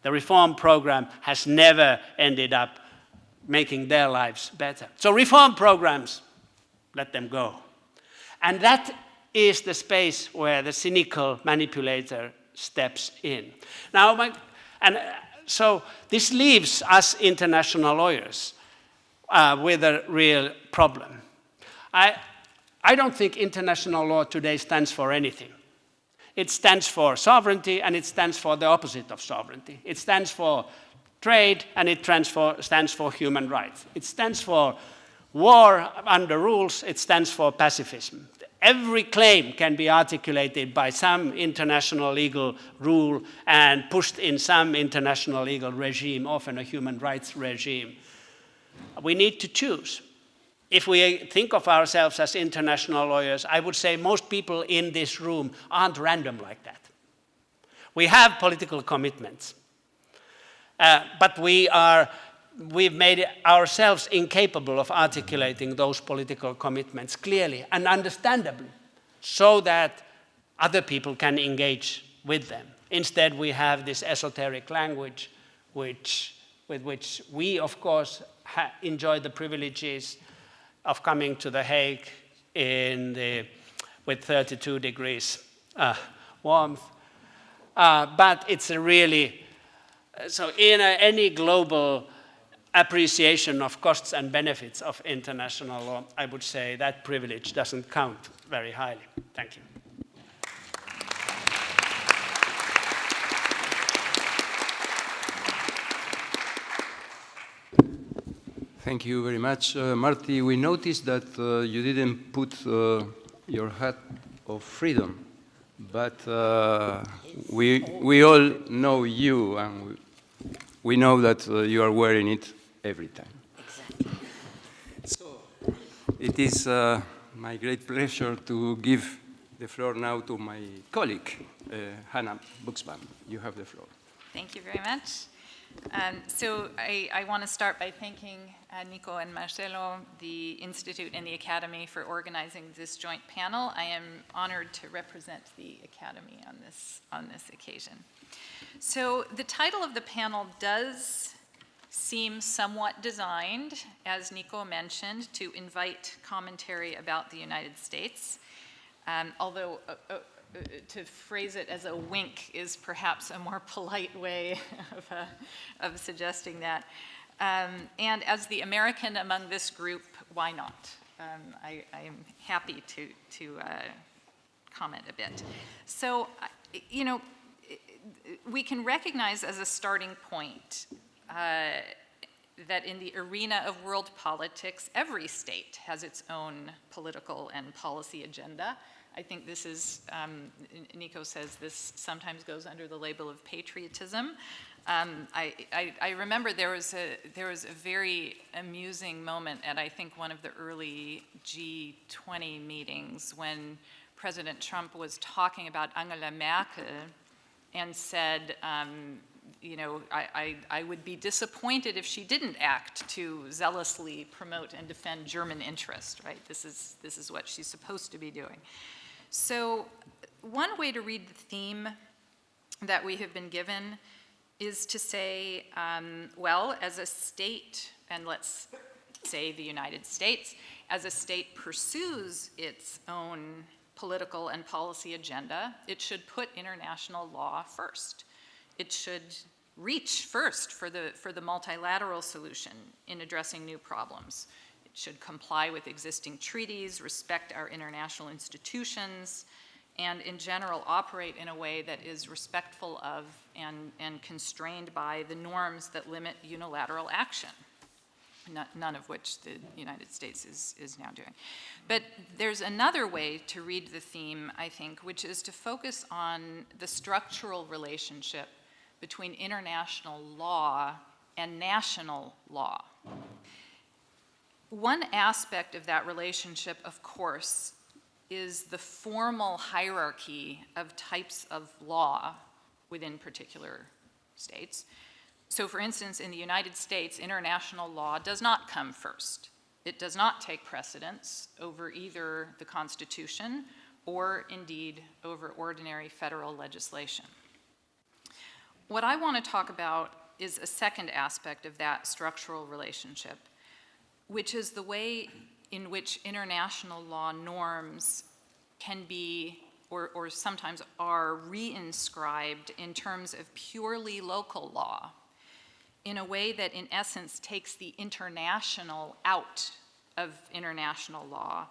The reform program has never ended up making their lives better. So reform programs, let them go. And that is the space where the cynical manipulator steps in. Now, so this leaves us international lawyers with a real problem. I don't think international law today stands for anything. It stands for sovereignty, and it stands for the opposite of sovereignty. It stands for trade, and it stands for human rights. It stands for war under rules. It stands for pacifism. Every claim can be articulated by some international legal rule and pushed in some international legal regime, often a human rights regime. We need to choose. If we think of ourselves as international lawyers, I would say most people in this room aren't random like that. We have political commitments, but we've made ourselves incapable of articulating those political commitments clearly and understandably so that other people can engage with them. Instead, we have this esoteric language with which we, of course, enjoy the privileges of coming to The Hague with 32 degrees warmth. But it's a really, so in any global appreciation of costs and benefits of international law, I would say that privilege doesn't count very highly. Thank you. Thank you very much. Marty, we noticed that you didn't put your hat of freedom, but we all know you, and we know that you are wearing it every time. Exactly. So it is my great pleasure to give the floor now to my colleague, Hanna Buxbaum. You have the floor. Thank you very much. So I want to start by thanking Nico and Marcelo, the Institute and the Academy for organizing this joint panel. I am honored to represent the Academy on this occasion. So the title of the panel does seem somewhat designed, as Nico mentioned, to invite commentary about the United States, although to phrase it as a wink is perhaps a more polite way of suggesting that. And as the American among this group, why not? I am happy to comment a bit. So, you know, we can recognize as a starting point that in the arena of world politics, every state has its own political and policy agenda. I think this is, Nico says this sometimes goes under the label of patriotism. I remember there was a very amusing moment at, I think, one of the early G20 meetings when President Trump was talking about Angela Merkel and said, you know, I would be disappointed if she didn't act to zealously promote and defend German interest, right? This is what she's supposed to be doing. So one way to read the theme that we have been given is to say, well, as a state, and let's say, the United States, as a state pursues its own political and policy agenda, it should put international law first. It should reach first for the multilateral solution in addressing new problems. It should comply with existing treaties, respect our international institutions, and in general operate in a way that is respectful of and constrained by the norms that limit unilateral action, none of which the United States is now doing. But there's another way to read the theme, I think, which is to focus on the structural relationship between international law and national law. One aspect of that relationship, of course, is the formal hierarchy of types of law within particular states. So for instance, in the United States, international law does not come first. It does not take precedence over either the Constitution or indeed over ordinary federal legislation. What I want to talk about is a second aspect of that structural relationship, which is the way in which international law norms can be or sometimes are reinscribed in terms of purely local law in a way that in essence takes the international out of international law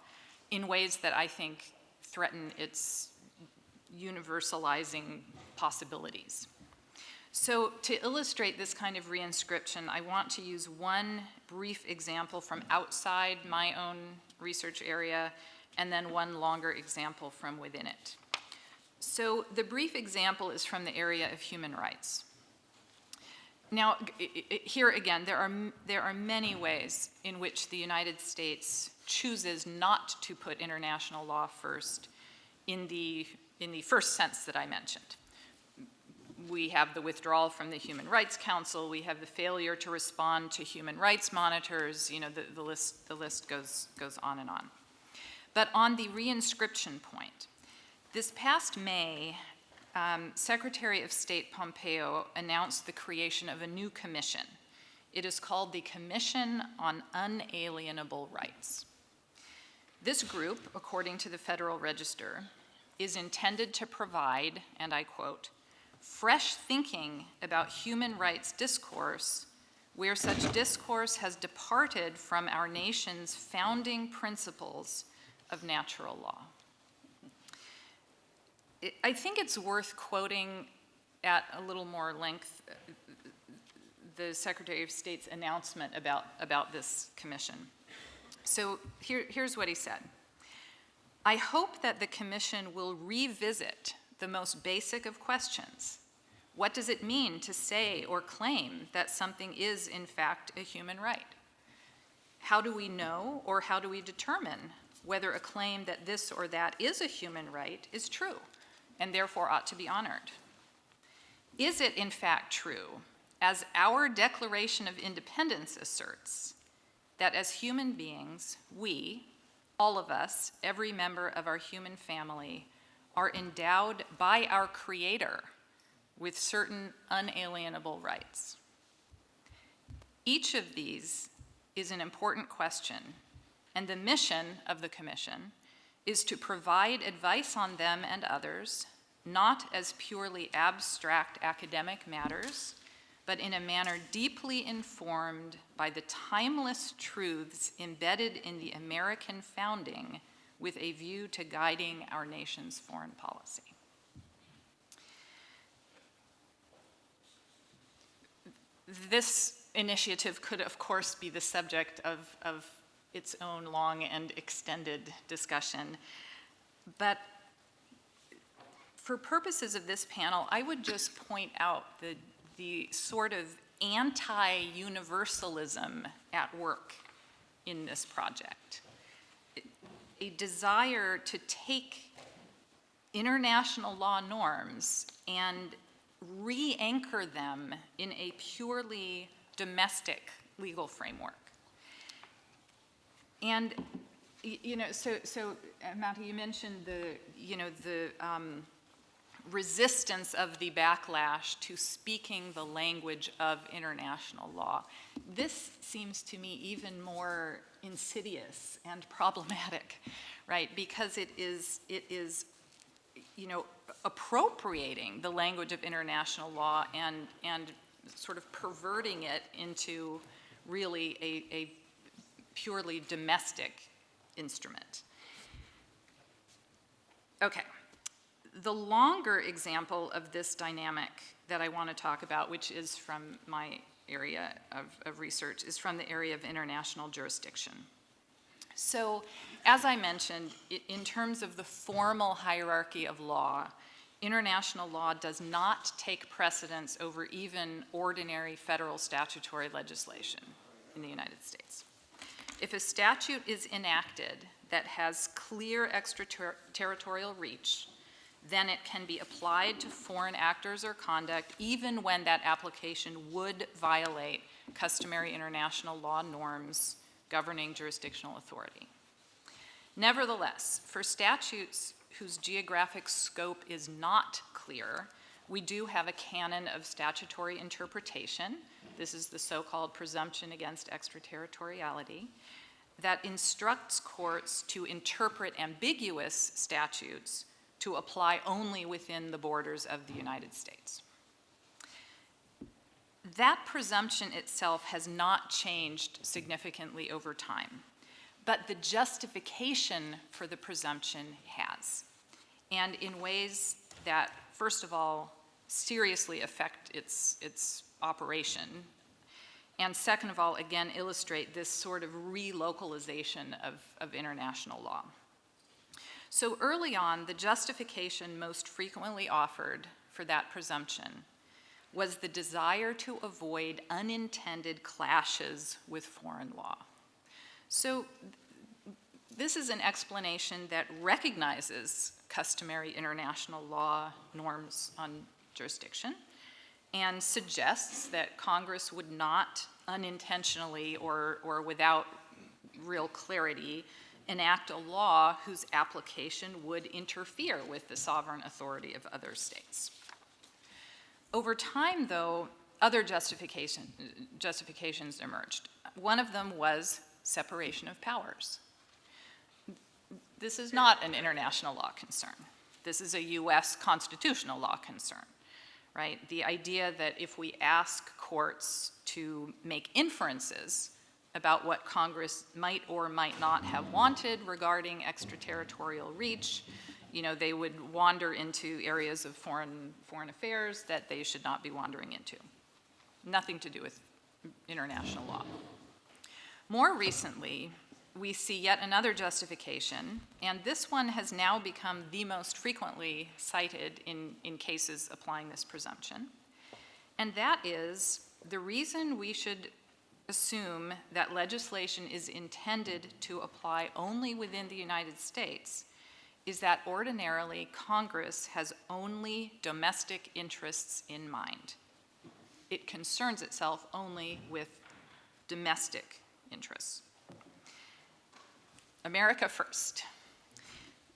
in ways that I think threaten its universalizing possibilities. So to illustrate this kind of reinscription, I want to use one brief example from outside my own research area and then one longer example from within it. So the brief example is from the area of human rights. Now, here again, there are many ways in which the United States chooses not to put international law first in the first sense that I mentioned. We have the withdrawal from the Human Rights Council. We have the failure to respond to human rights monitors. You know, the list goes on and on. But on the reinscription point, this past May, Secretary of State Pompeo announced the creation of a new commission. It is called the Commission on Unalienable Rights. This group, according to the Federal Register, is intended to provide, and I quote, fresh thinking about human rights discourse where such discourse has departed from our nation's founding principles of natural law. I think it's worth quoting at a little more length the Secretary of State's announcement about this commission. So here's what he said. I hope that the commission will revisit the most basic of questions. What does it mean to say or claim that something is in fact a human right? How do we know or how do we determine whether a claim that this or that is a human right is true and therefore ought to be honored? Is it in fact true, as our Declaration of Independence asserts, that as human beings, we, all of us, every member of our human family, are endowed by our Creator with certain unalienable rights? Each of these is an important question, and the mission of the Commission is to provide advice on them and others, not as purely abstract academic matters, but in a manner deeply informed by the timeless truths embedded in the American founding with a view to guiding our nation's foreign policy. This initiative could, of course, be the subject of its own long and extended discussion, but for purposes of this panel, I would just point out the sort of anti-universalism at work in this project. A desire to take international law norms and re-anchor them in a purely domestic legal framework. And, you know, so Matti, you mentioned resistance of the backlash to speaking the language of international law. This seems to me even more insidious and problematic, right? Because it is, you know, appropriating the language of international law and sort of perverting it into really a purely domestic instrument. Okay. The longer example of this dynamic that I want to talk about, which is from my area of research, is from the area of international jurisdiction. So, as I mentioned, in terms of the formal hierarchy of law, international law does not take precedence over even ordinary federal statutory legislation in the United States. If a statute is enacted that has clear extraterritorial reach, then it can be applied to foreign actors or conduct even when that application would violate customary international law norms governing jurisdictional authority. Nevertheless, for statutes whose geographic scope is not clear, we do have a canon of statutory interpretation. This is the so-called presumption against extraterritoriality that instructs courts to interpret ambiguous statutes to apply only within the borders of the United States. That presumption itself has not changed significantly over time, but the justification for the presumption has, and in ways that, first of all, seriously affect its operation, and second of all, again, illustrate this sort of relocalization of international law. So early on, the justification most frequently offered for that presumption was the desire to avoid unintended clashes with foreign law. So this is an explanation that recognizes customary international law norms on jurisdiction and suggests that Congress would not unintentionally or without real clarity enact a law whose application would interfere with the sovereign authority of other states. Over time, though, other justifications emerged. One of them was separation of powers. This is not an international law concern. This is a US constitutional law concern, right? The idea that if we ask courts to make inferences about what Congress might or might not have wanted regarding extraterritorial reach, you know, they would wander into areas of foreign affairs that they should not be wandering into. Nothing to do with international law. More recently, we see yet another justification, and this one has now become the most frequently cited in cases applying this presumption, and that is the reason we should assume that legislation is intended to apply only within the United States is that ordinarily Congress has only domestic interests in mind. It concerns itself only with domestic interests. America first.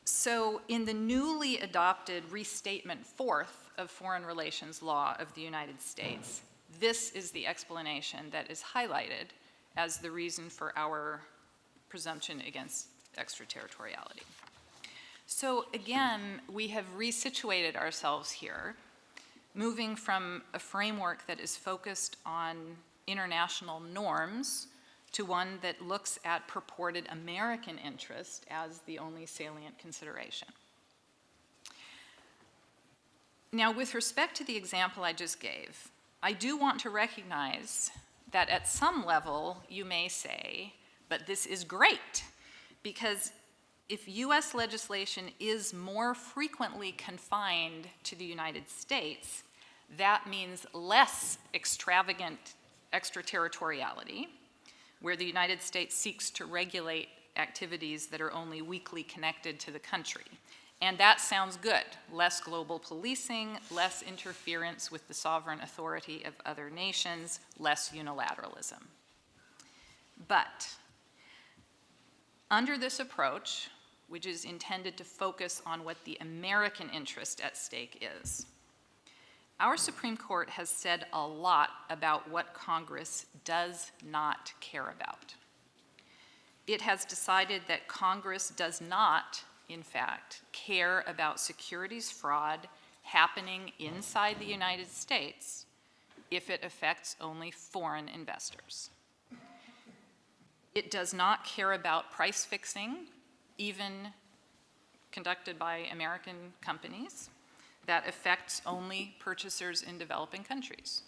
So in the newly adopted Restatement Fourth of Foreign Relations Law of the United States, this is the explanation that is highlighted as the reason for our presumption against extraterritoriality. So again, we have resituated ourselves here, moving from a framework that is focused on international norms to one that looks at purported American interest as the only salient consideration. Now, with respect to the example I just gave, I do want to recognize that at some level you may say, but this is great, because if US legislation is more frequently confined to the United States, that means less extravagant extraterritoriality, where the United States seeks to regulate activities that are only weakly connected to the country. And that sounds good. Less global policing, less interference with the sovereign authority of other nations, less unilateralism. But under this approach, which is intended to focus on what the American interest at stake is. Our Supreme Court has said a lot about what Congress does not care about. It has decided that Congress does not, in fact, care about securities fraud happening inside the United States if it affects only foreign investors. It does not care about price fixing, even conducted by American companies, that affects only purchasers in developing countries.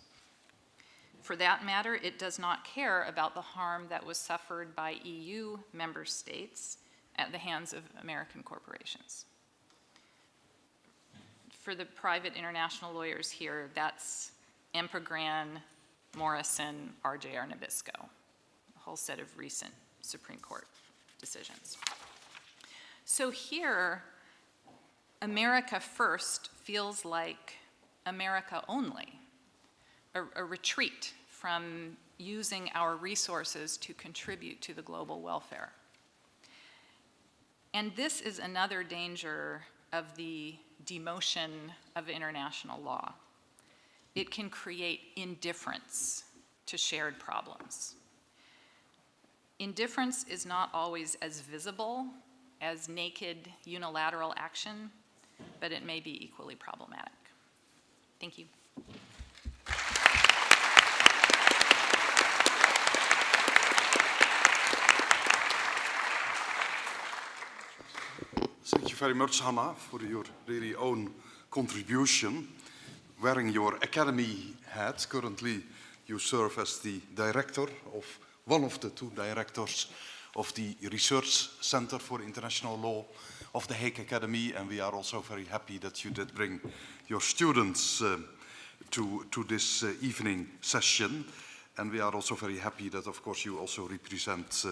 For that matter, it does not care about the harm that was suffered by EU member states at the hands of American corporations. For the private international lawyers here, that's Empagran, Morrison, RJR Nabisco, a whole set of recent Supreme Court decisions. So here, America First feels like America only, a retreat from using our resources to contribute to the global welfare. And this is another danger of the demotion of international law. It can create indifference to shared problems. Indifference is not always as visible as naked unilateral action, but it may be equally problematic. Thank you. Thank you very much, Hanna, for your really own contribution. Wearing your academy hat, currently you serve as the director of one of the two directors of the Research Center for International Law of the Hague Academy, and we are also very happy that you did bring your students to this evening session. And we are also very happy that, of course, you also represent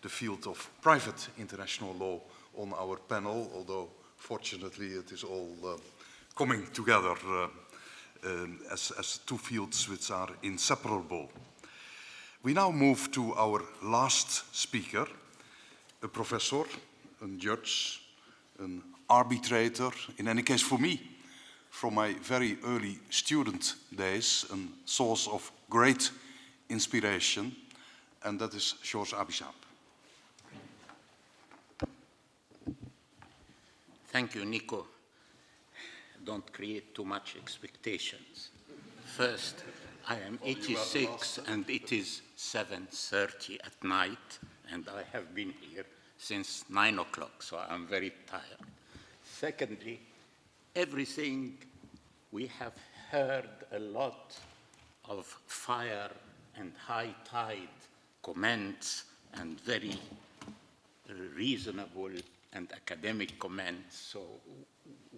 the field of private international law on our panel, although fortunately it is all coming together as two fields which are inseparable. We now move to our last speaker, a professor, a judge, an arbitrator, in any case for me, from my very early student days, a source of great inspiration, and that is Georges Abizab. Thank you, Nico. Don't create too much expectations. First, I am 86 and it is 7:30 at night, and I have been here since 9 o'clock, so I'm very tired. Secondly, everything we have heard a lot of fire and high tide comments and very reasonable and academic comments. So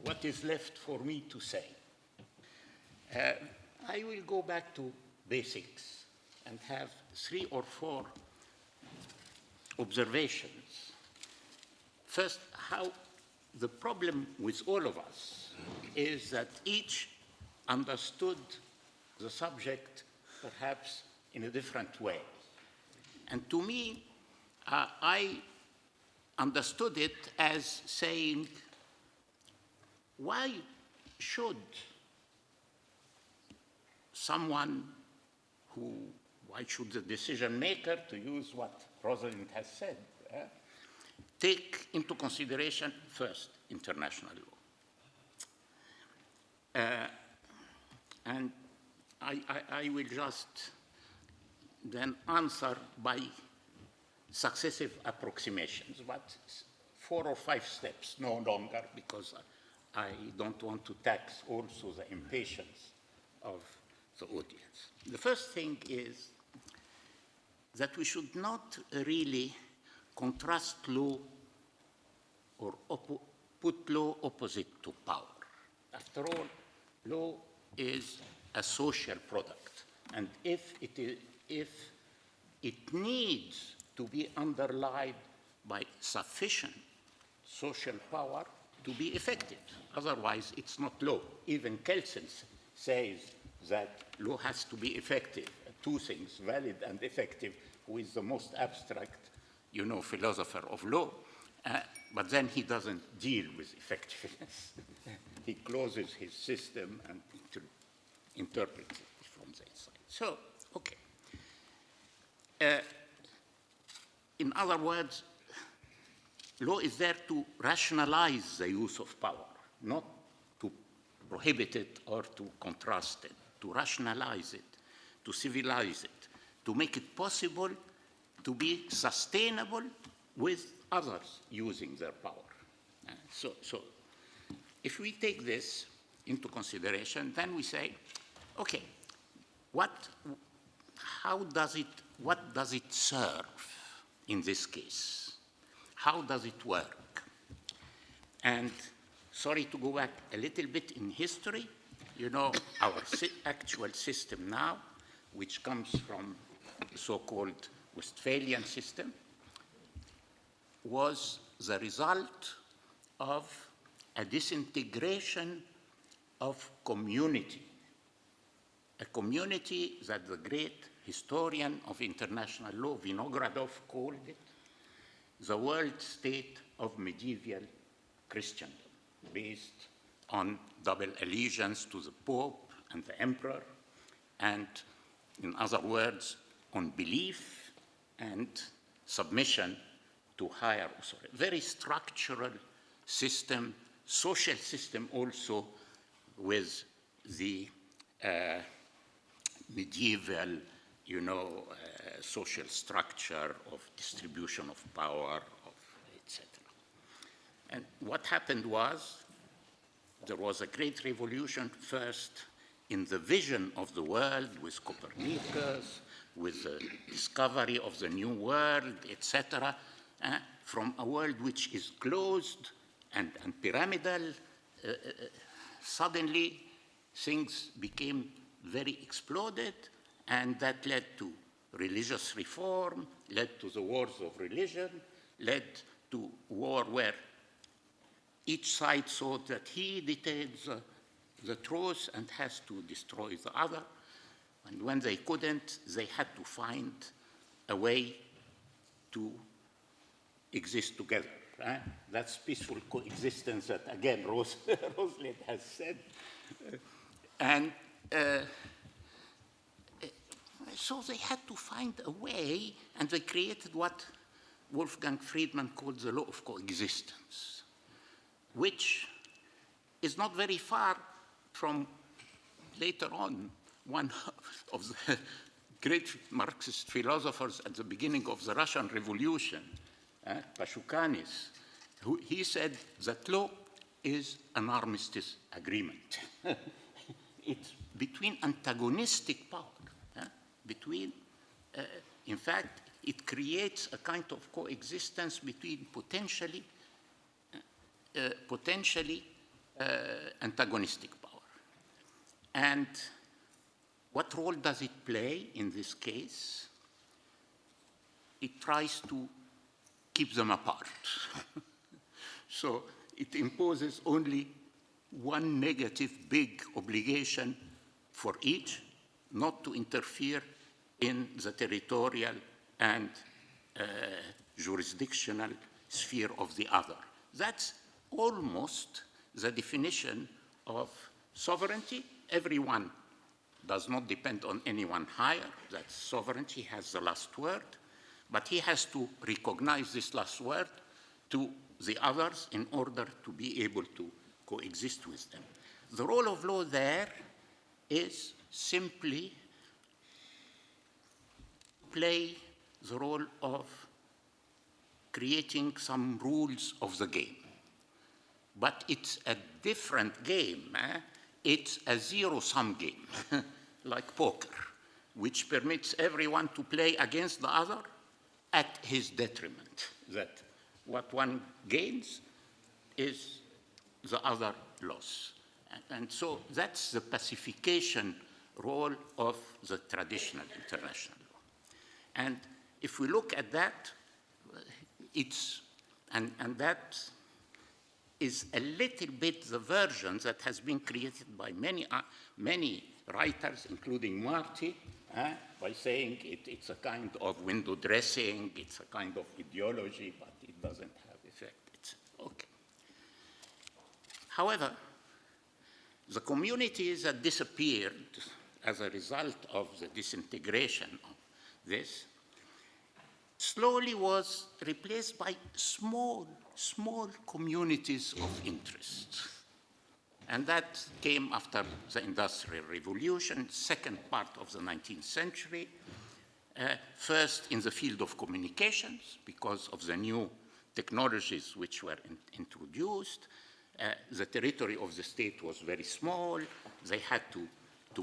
what is left for me to say? I will go back to basics and have 3 or 4 observations. First, how the problem with all of us is that each understood the subject perhaps in a different way. And to me, I understood it as saying, why should why should the decision maker, to use what Rosalind has said, take into consideration first international law? And I will just then answer by successive approximations, but 4 or 5 steps, no longer, because I don't want to tax also the impatience of the audience. The first thing is that we should not really contrast law or put law opposite to power. After all, law is a social product, and if it needs to be underlined by sufficient social power to be effective. Otherwise, it's not law. Even Kelsen says that law has to be effective. 2 things, valid and effective, who is the most abstract, philosopher of law. But then he doesn't deal with effectiveness. He closes his system and interprets it from that side. So, okay. In other words, law is there to rationalize the use of power, not to prohibit it or to contrast it, to rationalize it, to civilize it, to make it possible to be sustainable with others using their power. So if we take this into consideration, then we say, okay, what does it serve in this case? How does it work? And sorry to go back a little bit in history, you know, our actual system now, which comes from the so-called Westphalian system, was the result of a disintegration of community, a community that the great historian of international law, Vinogradov, called it the world state of medieval Christendom, based on double allegiance to the Pope and the Emperor, and in other words, on belief and submission to higher authority. Very structural system, social system also, with the medieval, you know, social structure of distribution of power, etc. And what happened was, there was a great revolution first in the vision of the world with Copernicus, with the discovery of the new world, etc., from a world which is closed and pyramidal, suddenly things became very exploded, and that led to religious reform, led to the wars of religion, led to war where each side thought that he detains the truth and has to destroy the other. And when they couldn't, they had to find a way to exist together. Right? That's peaceful coexistence that, again, Rosalind has said. And so they had to find a way, and they created what Wolfgang Friedman called the law of coexistence, which is not very far from, later on, one of the great Marxist philosophers at the beginning of the Russian Revolution, Pashukanis, he said that law is an armistice agreement. It's between antagonistic power, in fact, it creates a kind of coexistence between potentially antagonistic power. And what role does it play in this case? It tries to keep them apart. So it imposes only one negative big obligation for each, not to interfere in the territorial and jurisdictional sphere of the other. That's almost the definition of sovereignty. Everyone does not depend on anyone higher. That sovereignty has the last word, but he has to recognize this last word to the others in order to be able to coexist with them. The role of law there is simply play the role of creating some rules of the game. But it's a different game. It's a zero-sum game, like poker, which permits everyone to play against the other at his detriment, that what one gains is the other loss. And so that's the pacification role of the traditional international law. And if we look at that, and that is a little bit the version that has been created by many writers, including Marty, by saying it's a kind of window dressing, it's a kind of ideology, but it doesn't have effect. Okay. However, the communities that disappeared as a result of the disintegration of this slowly was replaced by small communities of interest. And that came after the Industrial Revolution, second part of the 19th century, first in the field of communications because of the new technologies which were introduced. The territory of the state was very small. They had to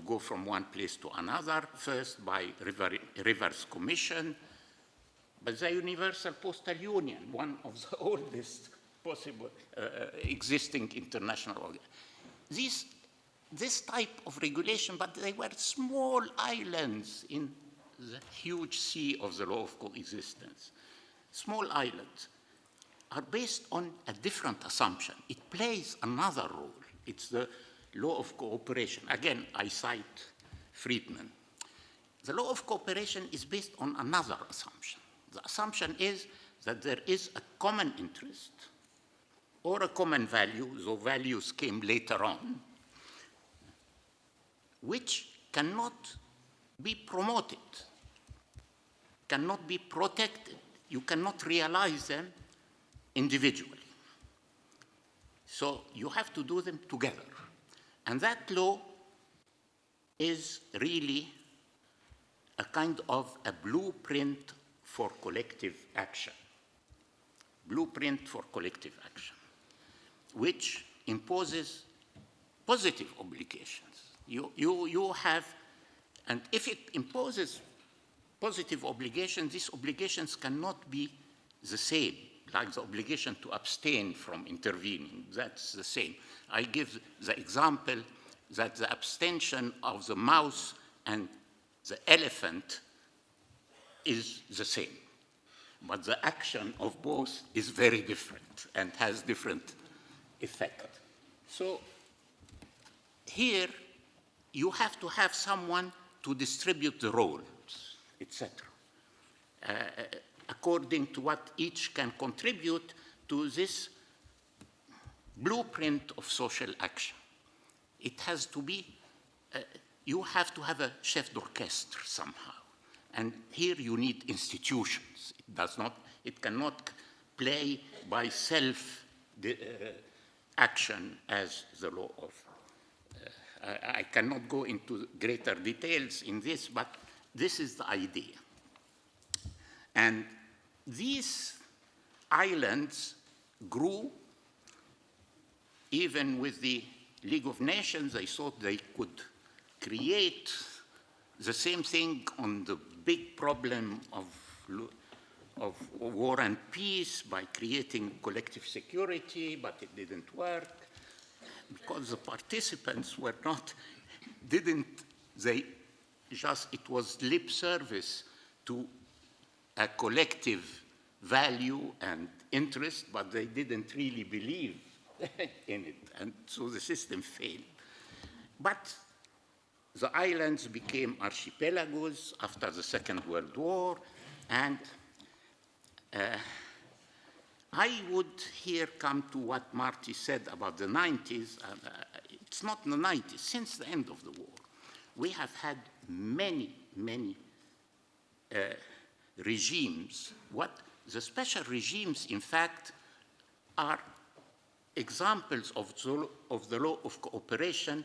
go from one place to another, first by reverse commission. But the Universal Postal Union, one of the oldest possible existing international organizations, this type of regulation, but they were small islands in the huge sea of the law of coexistence. Small islands are based on a different assumption. It plays another role. It's the law of cooperation. Again, I cite Friedman. The law of cooperation is based on another assumption. The assumption is that there is a common interest or a common value, though values came later on, which cannot be promoted, cannot be protected. You cannot realize them individually. So you have to do them together. And that law is really a kind of a blueprint for collective action. Blueprint for collective action, which imposes positive obligations. You have, and if it imposes positive obligations, these obligations cannot be the same, like the obligation to abstain from intervening. That's the same. I give the example that the abstention of the mouse and the elephant is the same, but the action of both is very different and has different effect. So here you have to have someone to distribute the roles, etc., according to what each can contribute to this blueprint of social action. It has to be, you have to have a chef d'orchestre somehow. And here you need institutions. It cannot play by self-action as the law of. I cannot go into greater details in this, but this is the idea. And these islands grew even with the League of Nations. They thought they could create the same thing on the big problem of war and peace by creating collective security, but it didn't work because the participants were not, it was lip service to a collective value and interest, but they didn't really believe in it, and so the system failed. But the islands became archipelagos after the Second World War, and I would here come to what Marty said about the 90s. It's not the 90s. Since the end of the war, we have had many regimes. The special regimes, in fact, are examples of the law of cooperation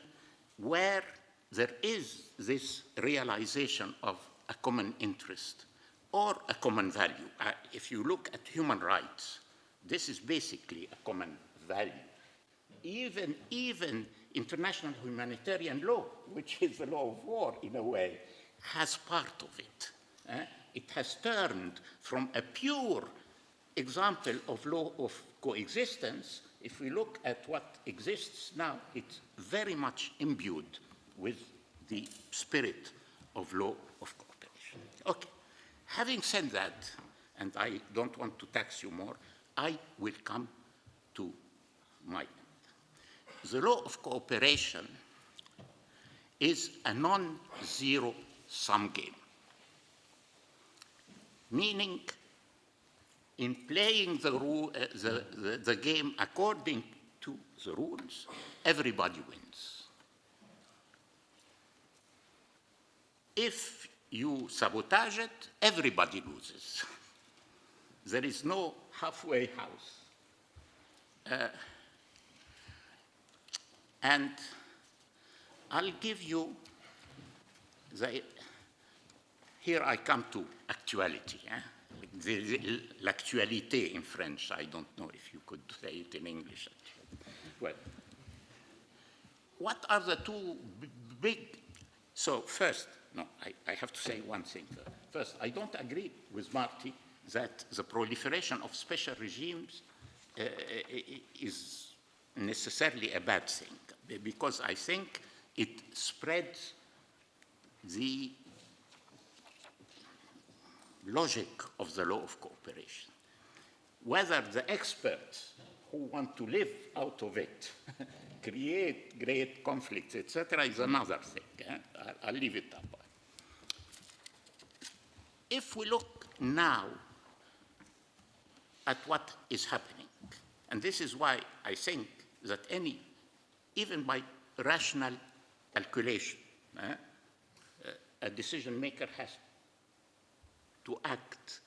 where there is this realization of a common interest or a common value. If you look at human rights, this is basically a common value. Even international humanitarian law, which is the law of war in a way, has part of it. It has turned from a pure example of law of coexistence. If we look at what exists now, it's very much imbued with the spirit of law of cooperation. Okay, having said that, and I don't want to tax you more, I will come to my end. The law of cooperation is a non-zero sum game, meaning in playing the game according to the rules, everybody wins. If you sabotage it, everybody loses. There is no halfway house. And I'll give you here I come to actuality. L'actualité in French, I don't know if you could say it in English. Well, what are the two big, so first, no, I have to say one thing. First, I don't agree with Marty that the proliferation of special regimes is necessarily a bad thing, because I think it spreads the logic of the law of cooperation. Whether the experts who want to live out of it create great conflicts, etc., is another thing. I'll leave it up. If we look now at what is happening, and this is why I think that even by rational calculation, a decision maker has to act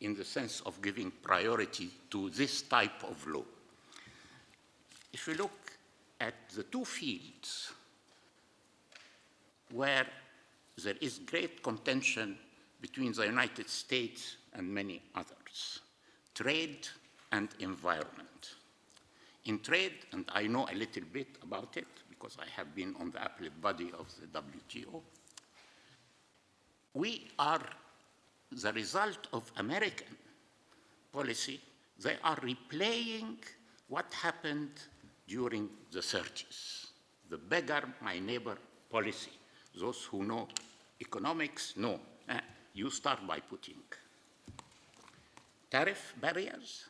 in the sense of giving priority to this type of law. If we look at the two fields where there is great contention between the United States and many others, trade and environment. In trade, and I know a little bit about it because I have been on the appellate body of the WTO, we are the result of American policy. They are replaying what happened during the 30s, the beggar my neighbor policy. Those who know economics know. You start by putting tariff barriers.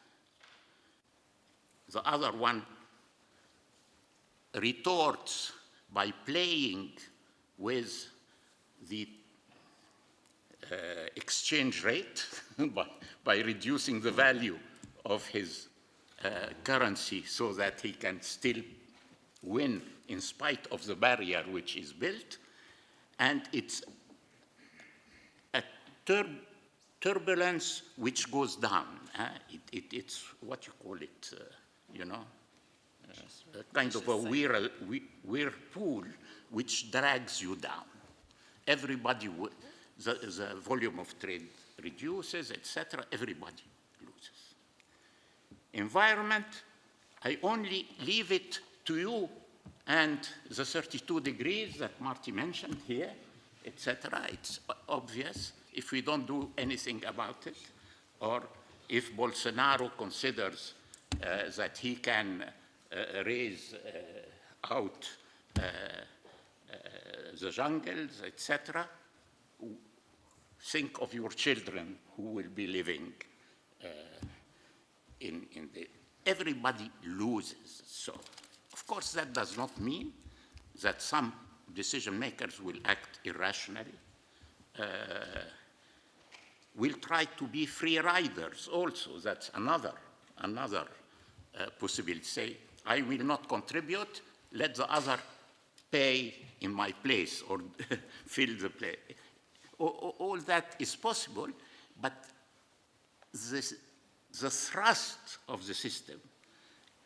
The other one retorts by playing with the exchange rate by reducing the value of his currency so that he can still win in spite of the barrier which is built. And it's a turbulence which goes down. It's what you call it, kind of a whirlpool which drags you down. Everybody, the volume of trade reduces, etc. Everybody loses. Environment, I only leave it to you and the 32 degrees that Marty mentioned here, etc. It's obvious if we don't do anything about it, or if Bolsonaro considers that he can raise out the jungles, etc., think of your children who will be living in the... Everybody loses. So, of course, that does not mean that some decision makers will act irrationally. Will try to be free riders also. That's another possibility. Say, I will not contribute, let the other pay in my place or fill the place. All that is possible, but the thrust of the system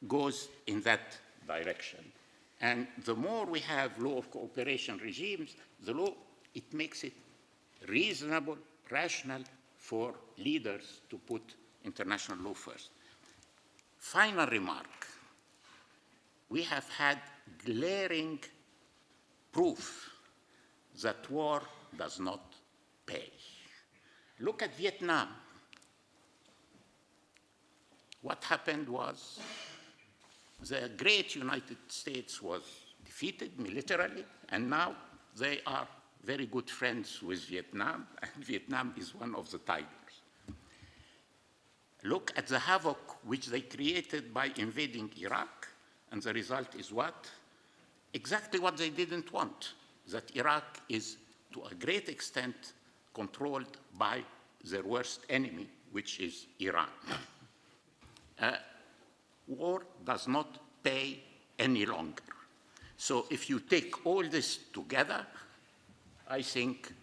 goes in that direction. And the more we have law of cooperation regimes, the law, it makes it reasonable, rational for leaders to put international law first. Final remark. We have had glaring proof that war does not pay. Look at Vietnam. What happened was the great United States was defeated militarily, and now they are very good friends with Vietnam, and Vietnam is one of the tigers. Look at the havoc which they created by invading Iraq, and the result is what? Exactly what they didn't want, that Iraq is to a great extent controlled by their worst enemy, which is Iran. War does not pay any longer. So if you take all this together, I think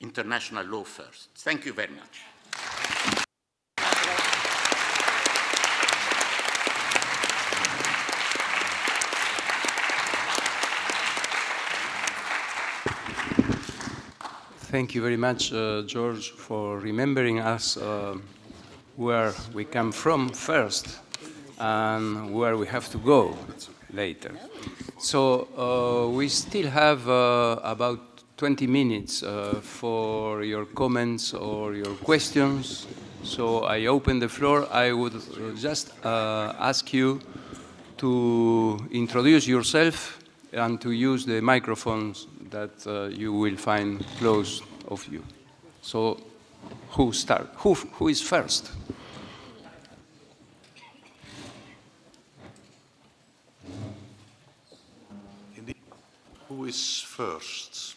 international law first. Thank you very much. Thank you very much, George, for remembering us where we come from first and where we have to go later. So we still have about 20 minutes for your comments or your questions. So I open the floor. I would just ask you to introduce yourself and to use the microphones that you will find close of you. So who is first? Who is first?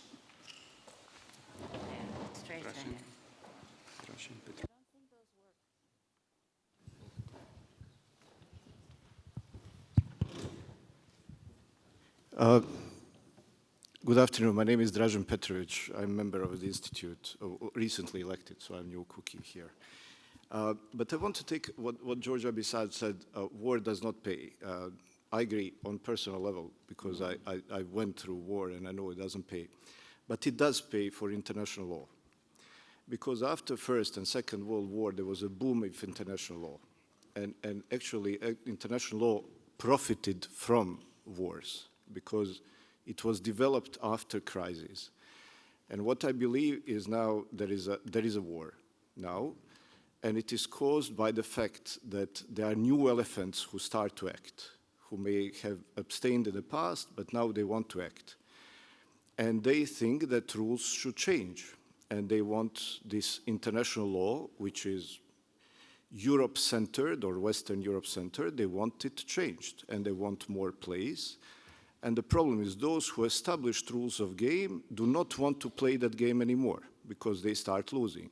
Straight ahead. Good afternoon. My name is Dražen Petrović. I'm a member of the Institute, recently elected, so I'm new cookie here. But I want to take what George Abisad said, war does not pay. I agree on personal level because I went through war and I know it doesn't pay. But it does pay for international law. Because after First and Second World War, there was a boom of international law. And actually, international law profited from wars because it was developed after crises. And what I believe is now there is a war now, and it is caused by the fact that there are new elephants who start to act, who may have abstained in the past, but now they want to act. And they think that rules should change. And they want this international law, which is Europe-centered or Western Europe-centered, they want it changed, and they want more place. And the problem is those who established rules of game do not want to play that game anymore because they start losing.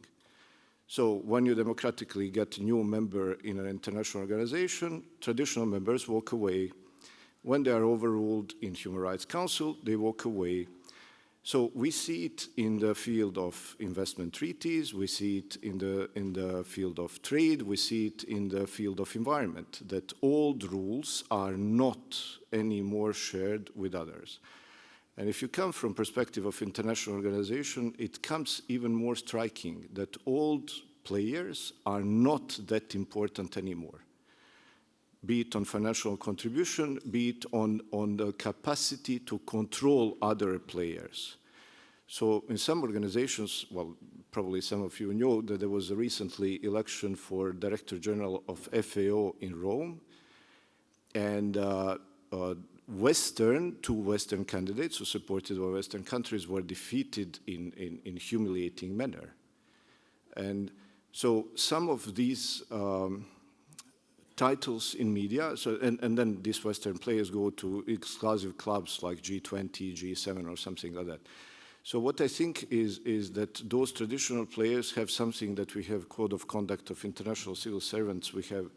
So when you democratically get a new member in an international organization, traditional members walk away. When they are overruled in Human Rights Council, they walk away. So we see it in the field of investment treaties, we see it in the field of trade, we see it in the field of environment, that old rules are not anymore shared with others. And if you come from perspective of international organization, it comes even more striking that old players are not that important anymore. Be it on financial contribution, be it on the capacity to control other players. So in some organizations, well, probably some of you know that there was a recently election for Director General of FAO in Rome, and two Western candidates who supported by Western countries were defeated in humiliating manner. And so some of these titles in media, and then these Western players go to exclusive clubs like G20, G7 or something like that. So what I think is that those traditional players have something that we have Code of Conduct of International Civil Servants. We have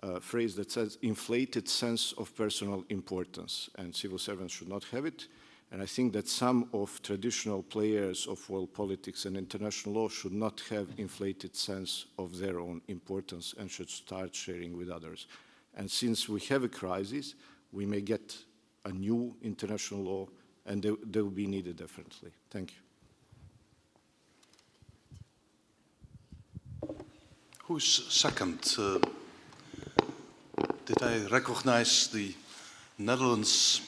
a phrase that says inflated sense of personal importance, and civil servants should not have it. And I think that some of traditional players of world politics and international law should not have inflated sense of their own importance and should start sharing with others. And since we have a crisis, we may get a new international law and they will be needed differently. Thank you. Who's second? Did I recognize the Netherlands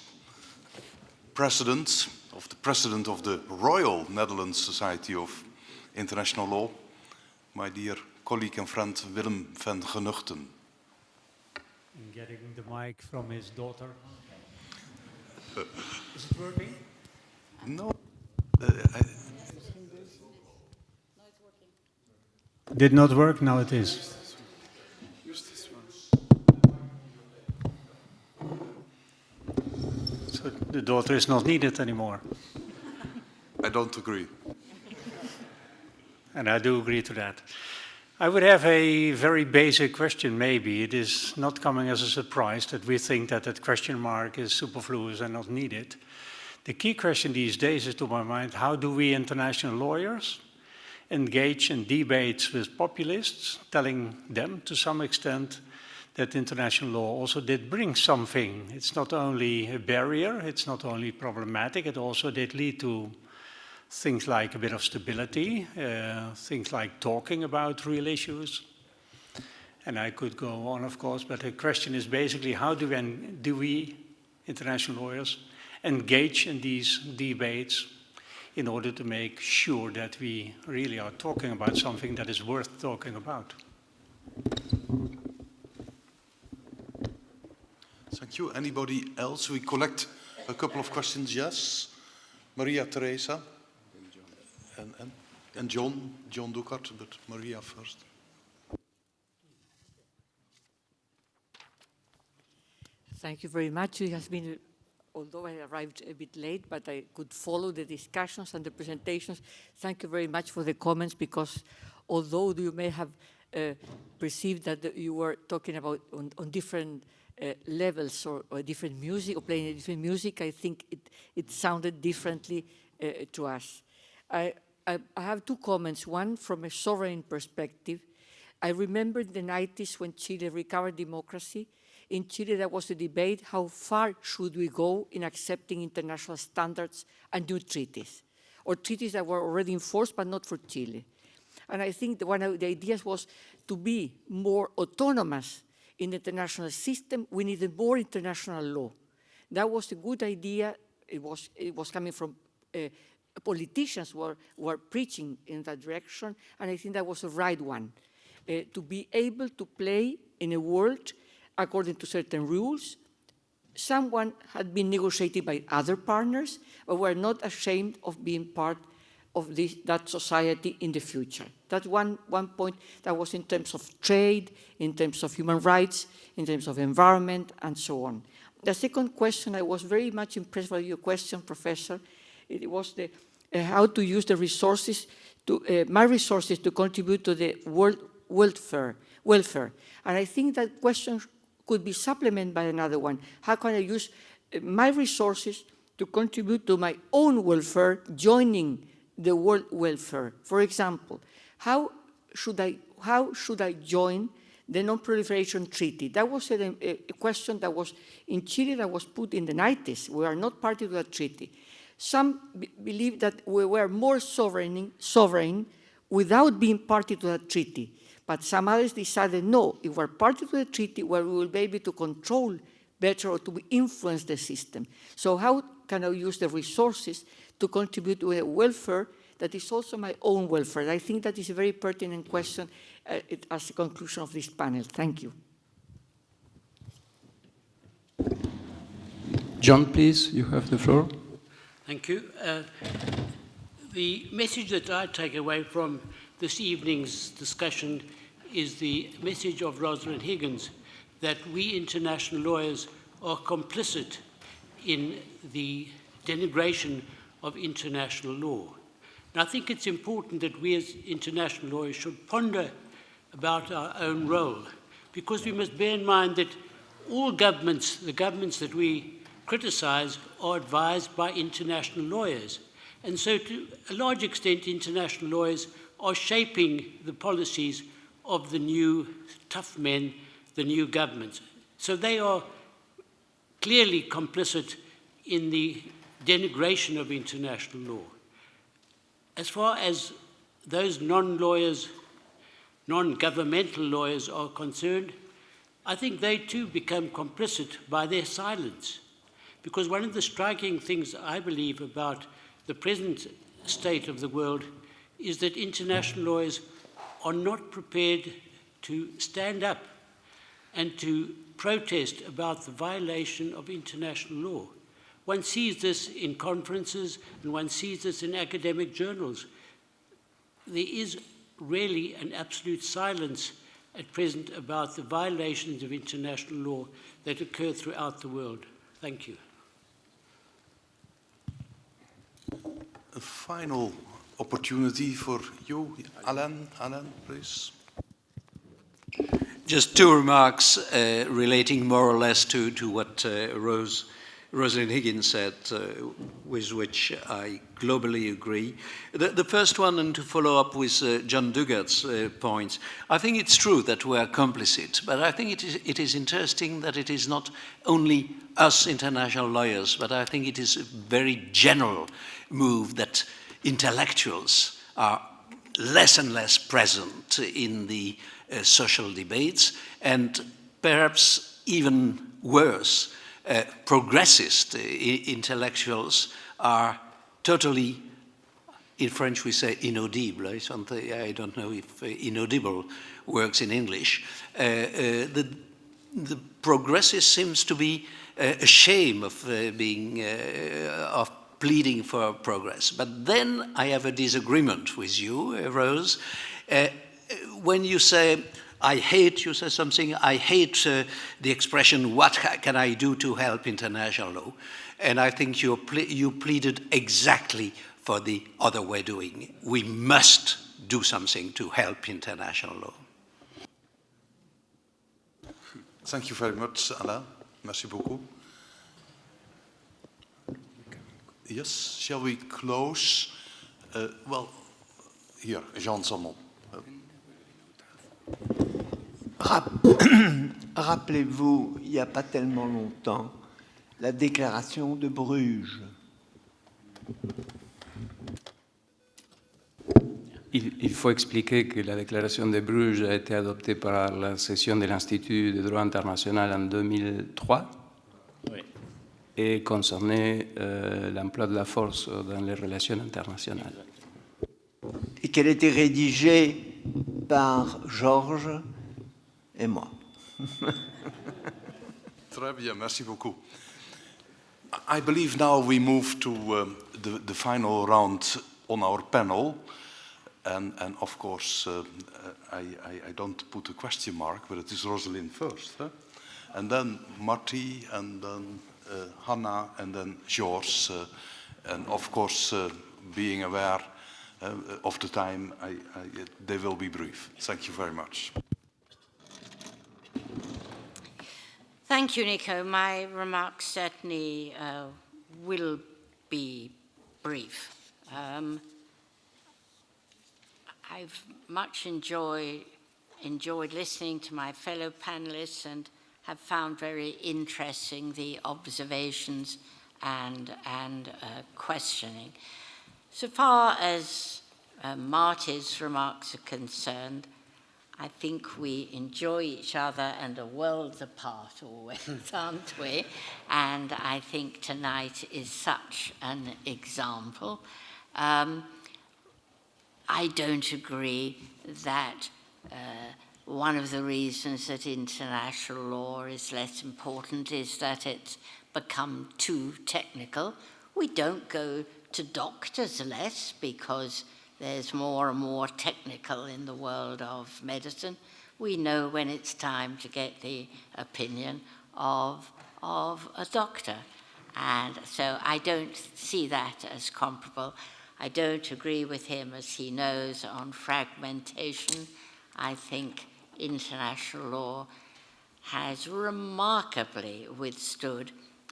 president of the Royal Netherlands Society of International Law, my dear colleague and friend Willem van Genuchten? In getting the mic from his daughter. Is it working? No. Did not work, now it is. Use this one. So the daughter is not needed anymore. I don't agree. and I do agree to that. I would have a very basic question, maybe. It is not coming as a surprise that we think that that question mark is superfluous and not needed. The key question these days is, to my mind, how do we international lawyers engage in debates with populists, telling them to some extent that international law also did bring something. It's not only a barrier, it's not only problematic, it also did lead to things like a bit of stability, things like talking about real issues. And I could go on, of course, but the question is basically, how do we international lawyers, engage in these debates in order to make sure that we really are talking about something that is worth talking about? Thank you. Anybody else? We collect a couple of questions. Yes. Maria Teresa. And John Ducart, but Maria first. Thank you very much. It has been, although I arrived a bit late, but I could follow the discussions and the presentations. Thank you very much for the comments, because although you may have perceived that you were talking about on different levels or different music, or playing different music, I think it sounded differently to us. I have two comments, one from a sovereign perspective. I remember in the 90s when Chile recovered democracy. In Chile, there was a debate, how far should we go in accepting international standards and new treaties, or treaties that were already enforced but not for Chile. And I think that one of the ideas was to be more autonomous in the international system. We needed more international law. That was a good idea. It was coming from politicians who were preaching in that direction, and I think that was the right one, to be able to play in a world according to certain rules. Someone had been negotiated by other partners, but were not ashamed of being part of that society in the future. That's one point that was in terms of trade, in terms of human rights, in terms of environment, and so on. The second question, I was very much impressed by your question, Professor. It was how to use the resources, my resources, to contribute to the world welfare. And I think that question could be supplemented by another one. How can I use my resources to contribute to my own welfare, joining the world welfare? For example, how should I join the Non-Proliferation Treaty? That was a question that was in Chile, that was put in the 90s. We are not party to that treaty. Some believe that we were more sovereign without being party to that treaty. But some others decided, no, if we're party to the treaty, well, we will be able to control better or to influence the system. So how can I use the resources to contribute to a welfare that is also my own welfare? I think that is a very pertinent question as a conclusion of this panel. Thank you. John, please, you have the floor. Thank you. The message that I take away from this evening's discussion is the message of Rosalind Higgins, that we international lawyers are complicit in the denigration of international law. And I think it's important that we as international lawyers should ponder about our own role, because we must bear in mind that all governments, the governments that we criticize, are advised by international lawyers. And so to a large extent, international lawyers are shaping the policies of the new tough men, the new governments. So they are clearly complicit in the denigration of international law. As far as those non-lawyers, non-governmental lawyers are concerned, I think they too become complicit by their silence. Because one of the striking things I believe about the present state of the world is that international lawyers are not prepared to stand up and to protest about the violation of international law. One sees this in conferences and one sees this in academic journals. There is really an absolute silence at present about the violations of international law that occur throughout the world. Thank you. A final opportunity for you. Alan, please. Just two remarks relating more or less to what Rosalind Higgins said, with which I globally agree. The first one, and to follow up with John Dugat's points, I think it's true that we are complicit, but I think it is interesting that it is not only us international lawyers, but I think it is a very general move that intellectuals are less and less present in the social debates, and perhaps even worse, progressist intellectuals are totally, in French we say inaudible. I don't know if inaudible works in English. The progressist seems to be ashamed of of pleading for progress. But then I have a disagreement with you, Rose. When you say, I hate, you say something, I hate the expression, what can I do to help international law? And I think you pleaded exactly for the other way doing. We must do something to help international law. Thank you very much, Alain. Merci beaucoup. Yes, shall we close? Well, here, Jean Salmon. Rappelez-vous, il n'y a pas tellement longtemps, la déclaration de Bruges. Il faut expliquer que la déclaration de Bruges a été adoptée par la session de l'Institut de Droit international en 2003 et concernait l'emploi de la force dans les relations internationales. Et qu'elle était rédigée par Georges et moi. Très bien, merci beaucoup. I believe now we move to the final round on our panel. And of course, I don't put a question mark, but it is Rosalind first. Huh? And then Marty, and then Hanna, and then George. And of course, being aware of the time, they will be brief. Thank you very much. Thank you, Nico. My remarks certainly will be brief. I've much enjoyed listening to my fellow panelists and have found very interesting the observations and questioning. So far as Marty's remarks are concerned, I think we enjoy each other and are worlds apart always, aren't we? And I think tonight is such an example. I don't agree that one of the reasons that international law is less important is that it's become too technical. We don't go to doctors less because there's more and more technical in the world of medicine. We know when it's time to get the opinion of a doctor. And so I don't see that as comparable. I don't agree with him, as he knows, on fragmentation. I think international law has remarkably withstood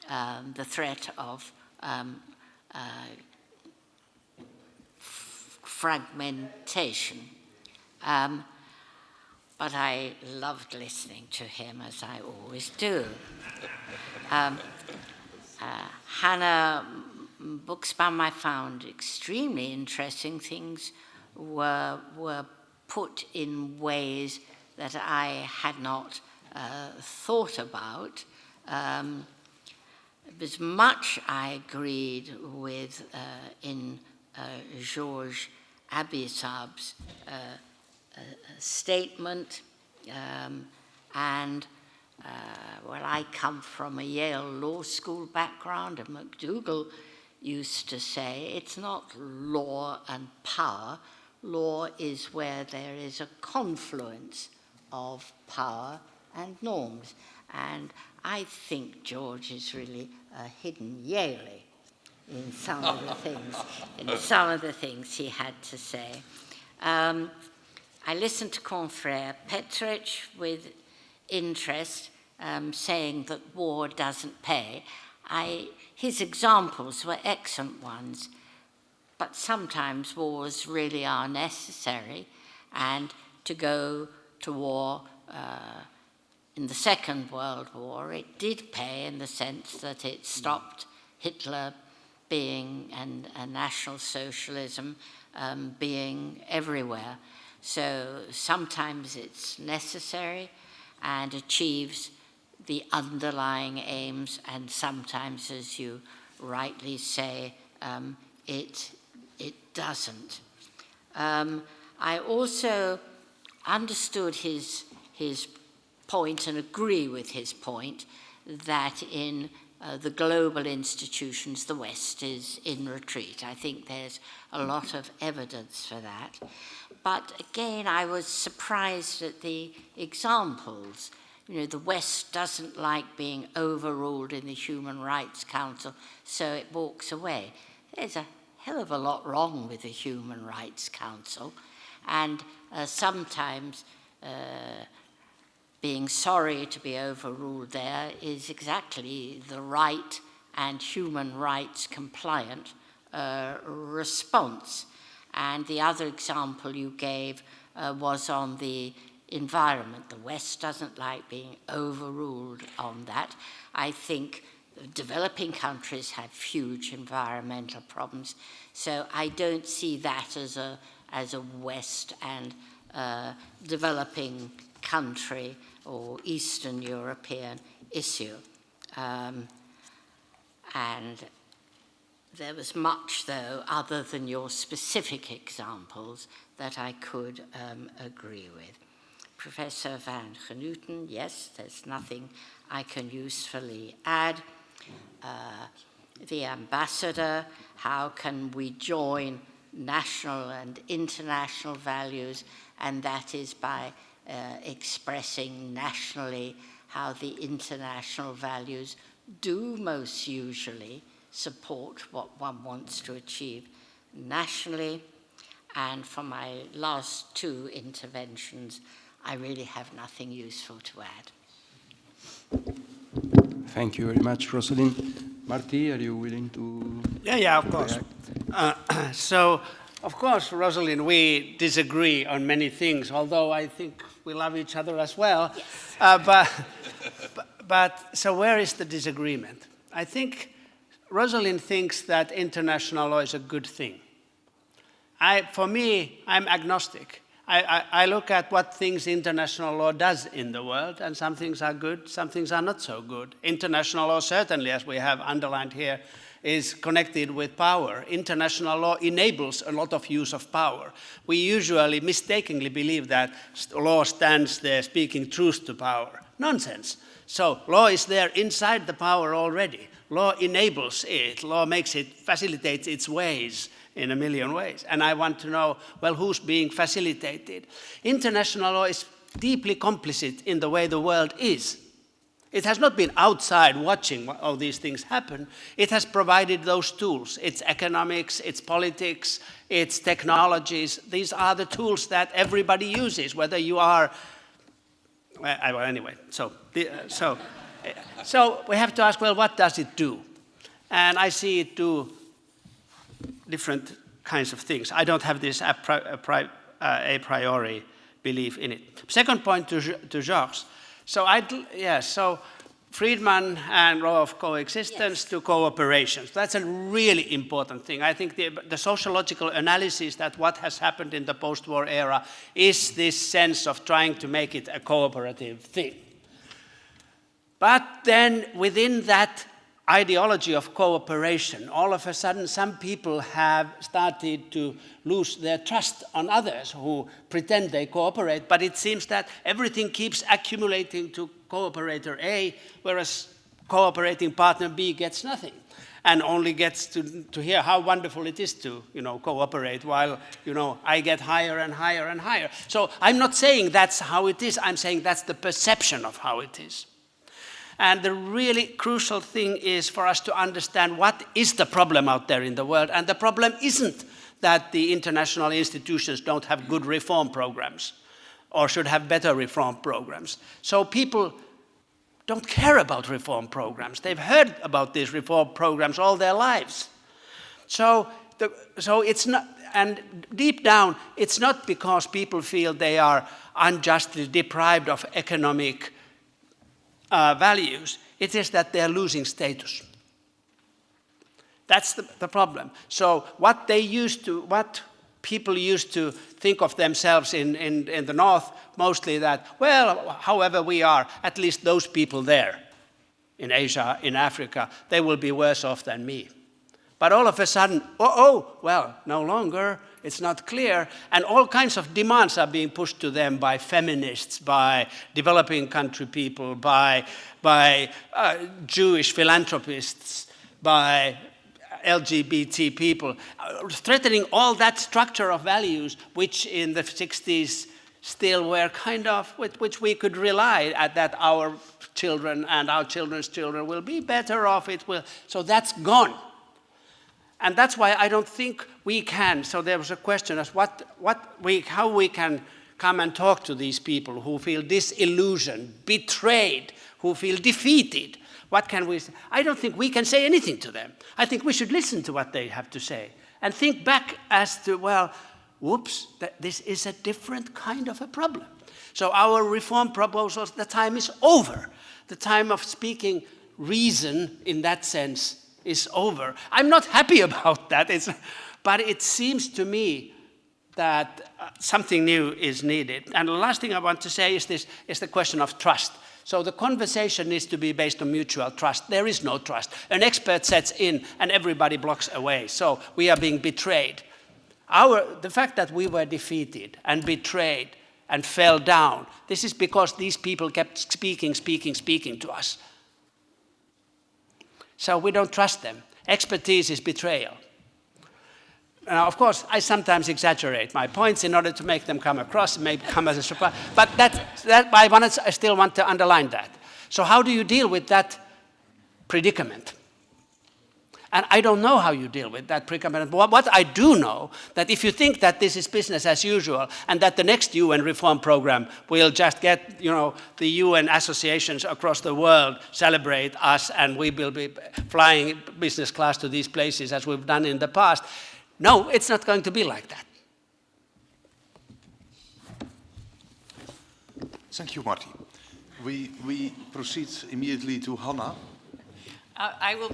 the threat of fragmentation. But I loved listening to him, as I always do. Hanna Buxbaum, I found extremely interesting. Things were put in ways that I had not thought about. There's much I agreed with in Georges Abissab's statement, and well, I come from a Yale Law School background, and McDougall used to say it's not law and power. Law is where there is a confluence of power and norms. And I think George is really a hidden Yaley. in some of the things he had to say. I listened to Confrère Petrich with interest, saying that war doesn't pay. His examples were excellent ones, but sometimes wars really are necessary, and to go to war in the Second World War, it did pay in the sense that it stopped Hitler being and National Socialism being everywhere. So sometimes it's necessary and achieves the underlying aims, and sometimes, as you rightly say, it doesn't. I also understood his point and agree with his point that in the global institutions, the West is in retreat. I think there's a lot of evidence for that. But again, I was surprised at the examples. You know, the West doesn't like being overruled in the Human Rights Council, so it walks away. There's a hell of a lot wrong with the Human Rights Council, and sometimes being sorry to be overruled there is exactly the right and human rights compliant response. And the other example you gave was on the environment. The West doesn't like being overruled on that. I think developing countries have huge environmental problems, so I don't see that as a West and developing country or Eastern European issue. And there was much, though, other than your specific examples that I could agree with. Professor Van Genuten, yes, there's nothing I can usefully add. The ambassador, how can we join national and international values, and that is by expressing nationally how the international values do most usually support what one wants to achieve nationally. And for my last two interventions, I really have nothing useful to add. Thank you very much, Rosalind. Marty, are you willing to? Yeah, of course. So, of course, Rosalind, we disagree on many things, although I think we love each other as well. Yes. But so where is the disagreement? I think Rosalind thinks that international law is a good thing. For me, I'm agnostic. I look at what things international law does in the world, and some things are good, some things are not so good. International law, certainly, as we have underlined here, is connected with power. International law enables a lot of use of power. We usually mistakenly believe that law stands there speaking truth to power. Nonsense. So law is there inside the power already. Law enables it. Law makes it, facilitates its ways in a million ways. And I want to know, well, who's being facilitated? International law is deeply complicit in the way the world is. It has not been outside watching all these things happen. It has provided those tools. It's economics, it's politics, it's technologies. These are the tools that everybody uses, whether you are, well, anyway. So we have to ask, well, what does it do? And I see it do different kinds of things. I don't have this a priori belief in it. Second point to Georges. So Friedman and law of coexistence to cooperation. That's a really important thing. I think the sociological analysis that what has happened in the post-war era is this sense of trying to make it a cooperative thing. But then within that ideology of cooperation, all of a sudden some people have started to lose their trust on others who pretend they cooperate, but it seems that everything keeps accumulating to cooperator A, whereas cooperating partner B gets nothing and only gets to hear how wonderful it is to, cooperate while, I get higher and higher and higher. So I'm not saying that's how it is, I'm saying that's the perception of how it is. And the really crucial thing is for us to understand what is the problem out there in the world. And the problem isn't that the international institutions don't have good reform programs or should have better reform programs. So people don't care about reform programs. They've heard about these reform programs all their lives. So it's not, and deep down, it's not because people feel they are unjustly deprived of economic values. It is that they're losing status. That's the problem. So what people used to think of themselves in the North, mostly that, well, however we are, at least those people there in Asia, in Africa, they will be worse off than me. But all of a sudden, well, no longer, it's not clear, and all kinds of demands are being pushed to them by feminists, by developing country people, by Jewish philanthropists, by LGBT people, threatening all that structure of values which in the 60s still were kind of, with which we could rely at that our children and our children's children will be better off, so that's gone. And that's why I don't think we can, so there was a question as how we can come and talk to these people who feel disillusioned, betrayed, who feel defeated. What can we say? I don't think we can say anything to them. I think we should listen to what they have to say and think back as to, well, whoops, this is a different kind of a problem. So our reform proposals, the time is over. The time of speaking reason in that sense is over. I'm not happy about that, but it seems to me that something new is needed. And the last thing I want to say is the question of trust. So the conversation needs to be based on mutual trust. There is no trust. An expert sets in and everybody blocks away. So we are being betrayed. The fact that we were defeated and betrayed and fell down, this is because these people kept speaking to us. So we don't trust them. Expertise is betrayal. Now, of course, I sometimes exaggerate my points in order to make them come across, may come as a surprise. But I still want to underline that. So how do you deal with that predicament? And I don't know how you deal with that predicament. But what I do know, that if you think that this is business as usual and that the next UN reform program will just get, the UN associations across the world celebrate us and we will be flying business class to these places as we've done in the past. No, it's not going to be like that. Thank you, Marty. We proceed immediately to Hanna. I will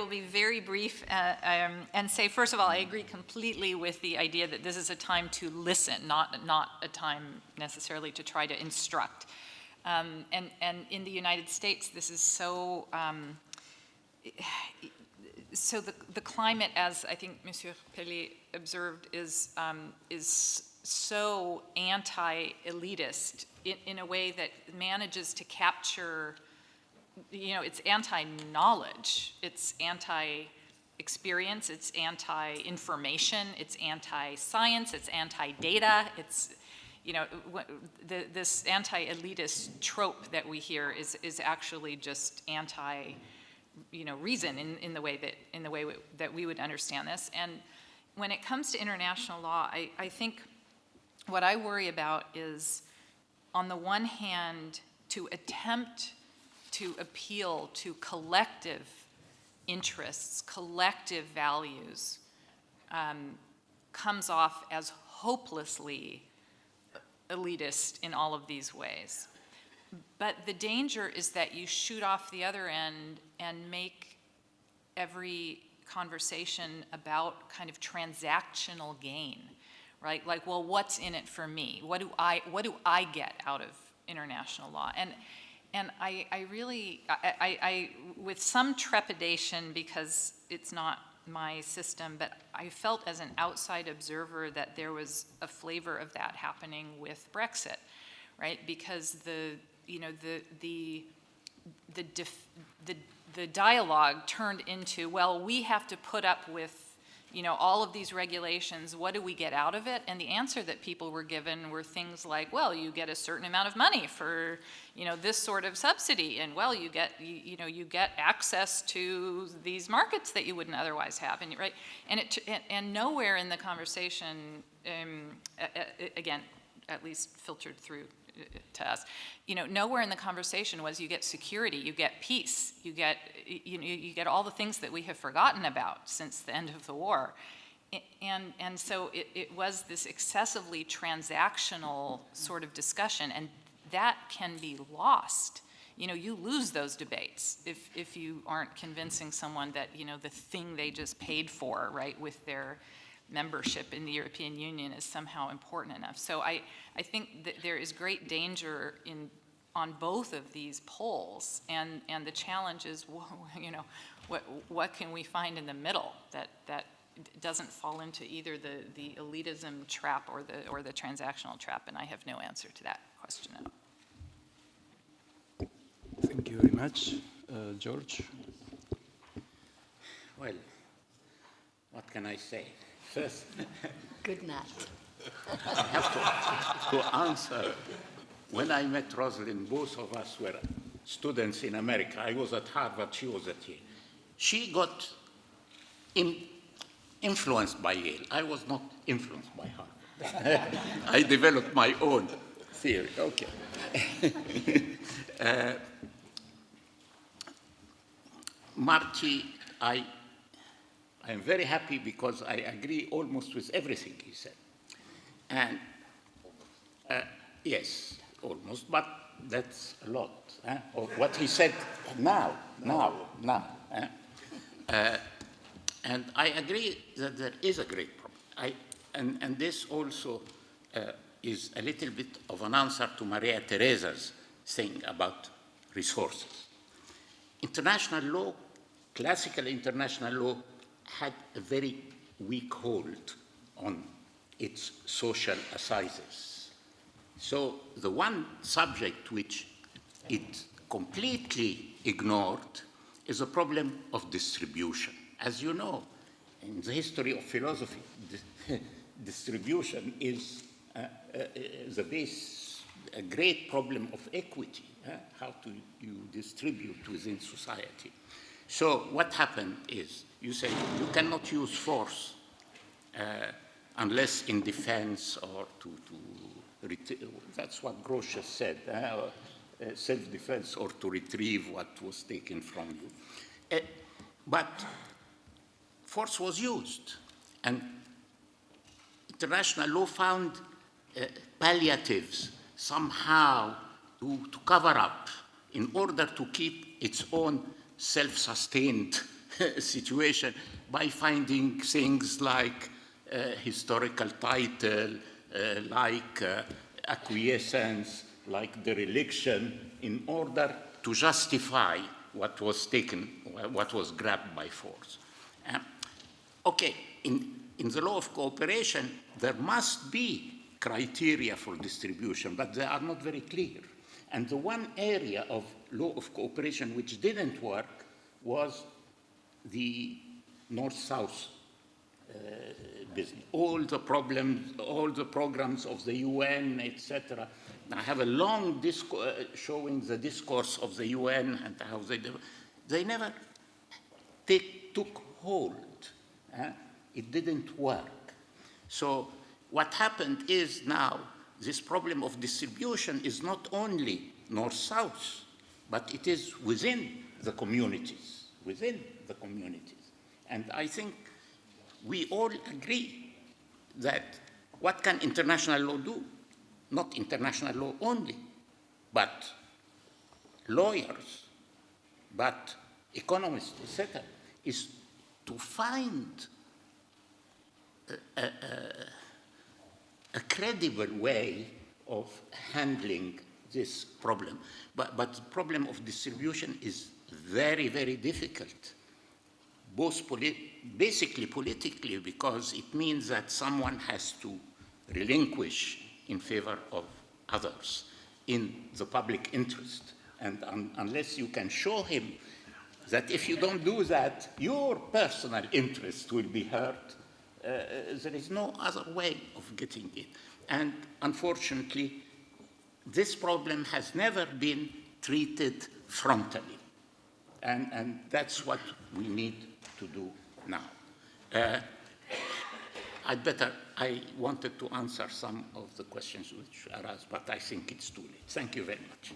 be very brief and say, first of all, I agree completely with the idea that this is a time to listen, not a time necessarily to try to instruct. And in the United States, this is so. So the climate, as I think Monsieur Pellet observed, is so anti-elitist in a way that manages to capture, it's anti-knowledge, it's anti-experience, it's anti-information, it's anti-science, it's anti-data, it's, this anti-elitist trope that we hear is actually just reason in the way that we would understand this. And when it comes to international law, I think what I worry about is, on the one hand, to attempt to appeal to collective interests, collective values, comes off as hopelessly elitist in all of these ways. But the danger is that you shoot off the other end and make every conversation about kind of transactional gain, right? Like, well, what's in it for me? What do I get out of international law? And I really, with some trepidation, because it's not my system, but I felt as an outside observer that there was a flavor of that happening with Brexit, right? Because the dialogue turned into, well, we have to put up with, all of these regulations, what do we get out of it? And the answer that people were given were things like, well, you get a certain amount of money for, this sort of subsidy, and well, you get, you get access to these markets that you wouldn't otherwise have, and right? And nowhere in the conversation, again, at least filtered through to us, nowhere in the conversation was you get security, you get peace, you get all the things that we have forgotten about since the end of the war. And so it was this excessively transactional sort of discussion, and that can be lost. You lose those debates if you aren't convincing someone that, the thing they just paid for, right, with their membership in the European Union is somehow important enough. So I think that there is great danger on both of these poles, and the challenge is, what can we find in the middle that doesn't fall into either the elitism trap or the transactional trap, and I have no answer to that question at all. Thank you very much. George? Well, what can I say? First, Good night. I have to answer. When I met Rosalind, both of us were students in America. I was at Harvard, she was at Yale. She got influenced by Yale. I was not influenced by Harvard. I developed my own theory. Okay. Marty, I am very happy because I agree almost with everything he said. And yes, almost, but that's a lot of what he said now. And I agree that there is a great problem. And this also is a little bit of an answer to Maria Teresa's thing about resources. International law, classical international law, had a very weak hold on its social assizes. So the one subject which it completely ignored is the problem of distribution. As you know, in the history of philosophy, distribution is the base, a great problem of equity. How do you distribute within society? So what happened is, you say you cannot use force unless in defense or that's what Grotius said, self-defense or to retrieve what was taken from you. But force was used, and international law found palliatives somehow to cover up in order to keep its own self-sustained situation by finding things like historical title, like acquiescence, like dereliction, in order to justify what was taken, what was grabbed by force. Okay, in the law of cooperation, there must be criteria for distribution, but they are not very clear. And the one area of law of cooperation which didn't work was the North-South business. All the problems, all the programs of the UN, etc. I have a long discourse showing the discourse of the UN and how they never took hold. It didn't work. So what happened is now this problem of distribution is not only North-South, but it is within the communities, And I think we all agree that what can international law do? Not international law only, but lawyers, but economists, etc., is to find a credible way of handling this problem. But the problem of distribution is very, very difficult, both basically politically, because it means that someone has to relinquish in favor of others in the public interest. And unless you can show him that if you don't do that, your personal interest will be hurt, There is no other way of getting it. And unfortunately, this problem has never been treated frontally. And that's what we need to do now. I wanted to answer some of the questions which are asked, but I think it's too late. Thank you very much.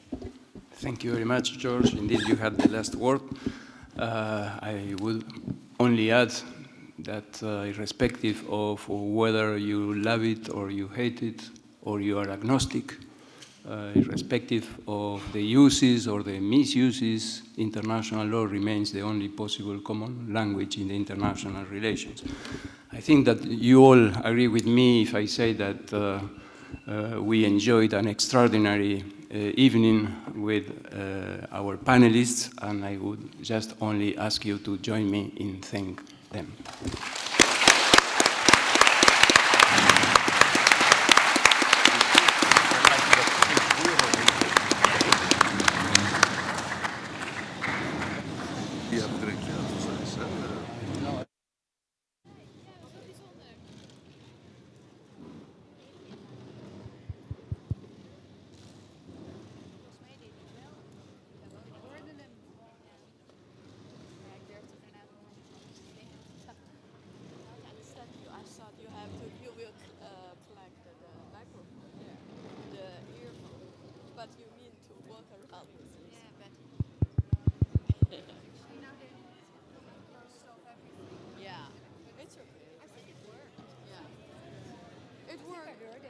Thank you very much, George. Indeed, you had the last word. I will only add that irrespective of whether you love it or you hate it or you are agnostic, irrespective of the uses or the misuses, international law remains the only possible common language in the international relations. I think that you all agree with me if I say that we enjoyed an extraordinary evening with our panelists, and I would just only ask you to join me in thanking them.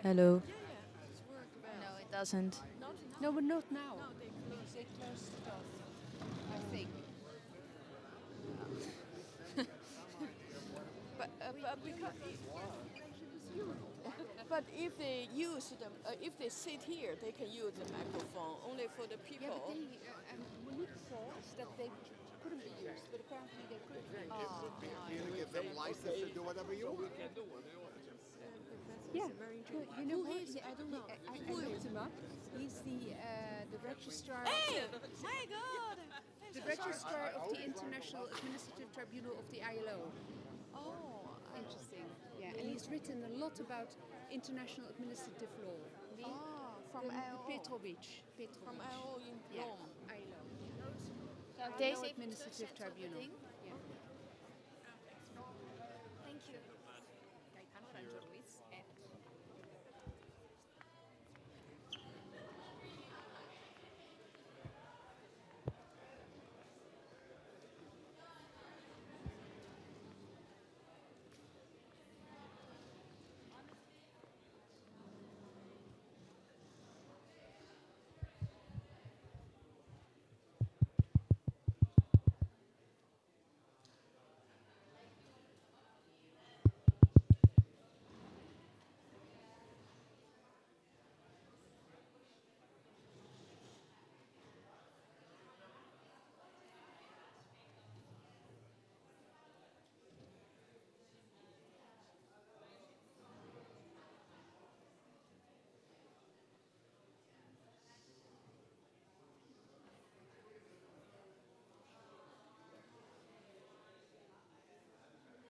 Hello. No, it doesn't. No, but not now. No, they closed it off, I think. But if they use them, if they sit here, they can use the microphone only for the people. Yeah, but they, Monique thought that they couldn't be used, but apparently they could. You give them license to do whatever you want. We can do what they want. Yeah, you know what? I don't know. I looked him up. He's the registrar. Hey, of my God! The registrar of the International Administrative Tribunal of the ILO. Oh, interesting. Yeah, and he's written a lot about international administrative law. From ILO. Petrovic. From ILO in Rome. ILO. Deze Administrative Tribunal.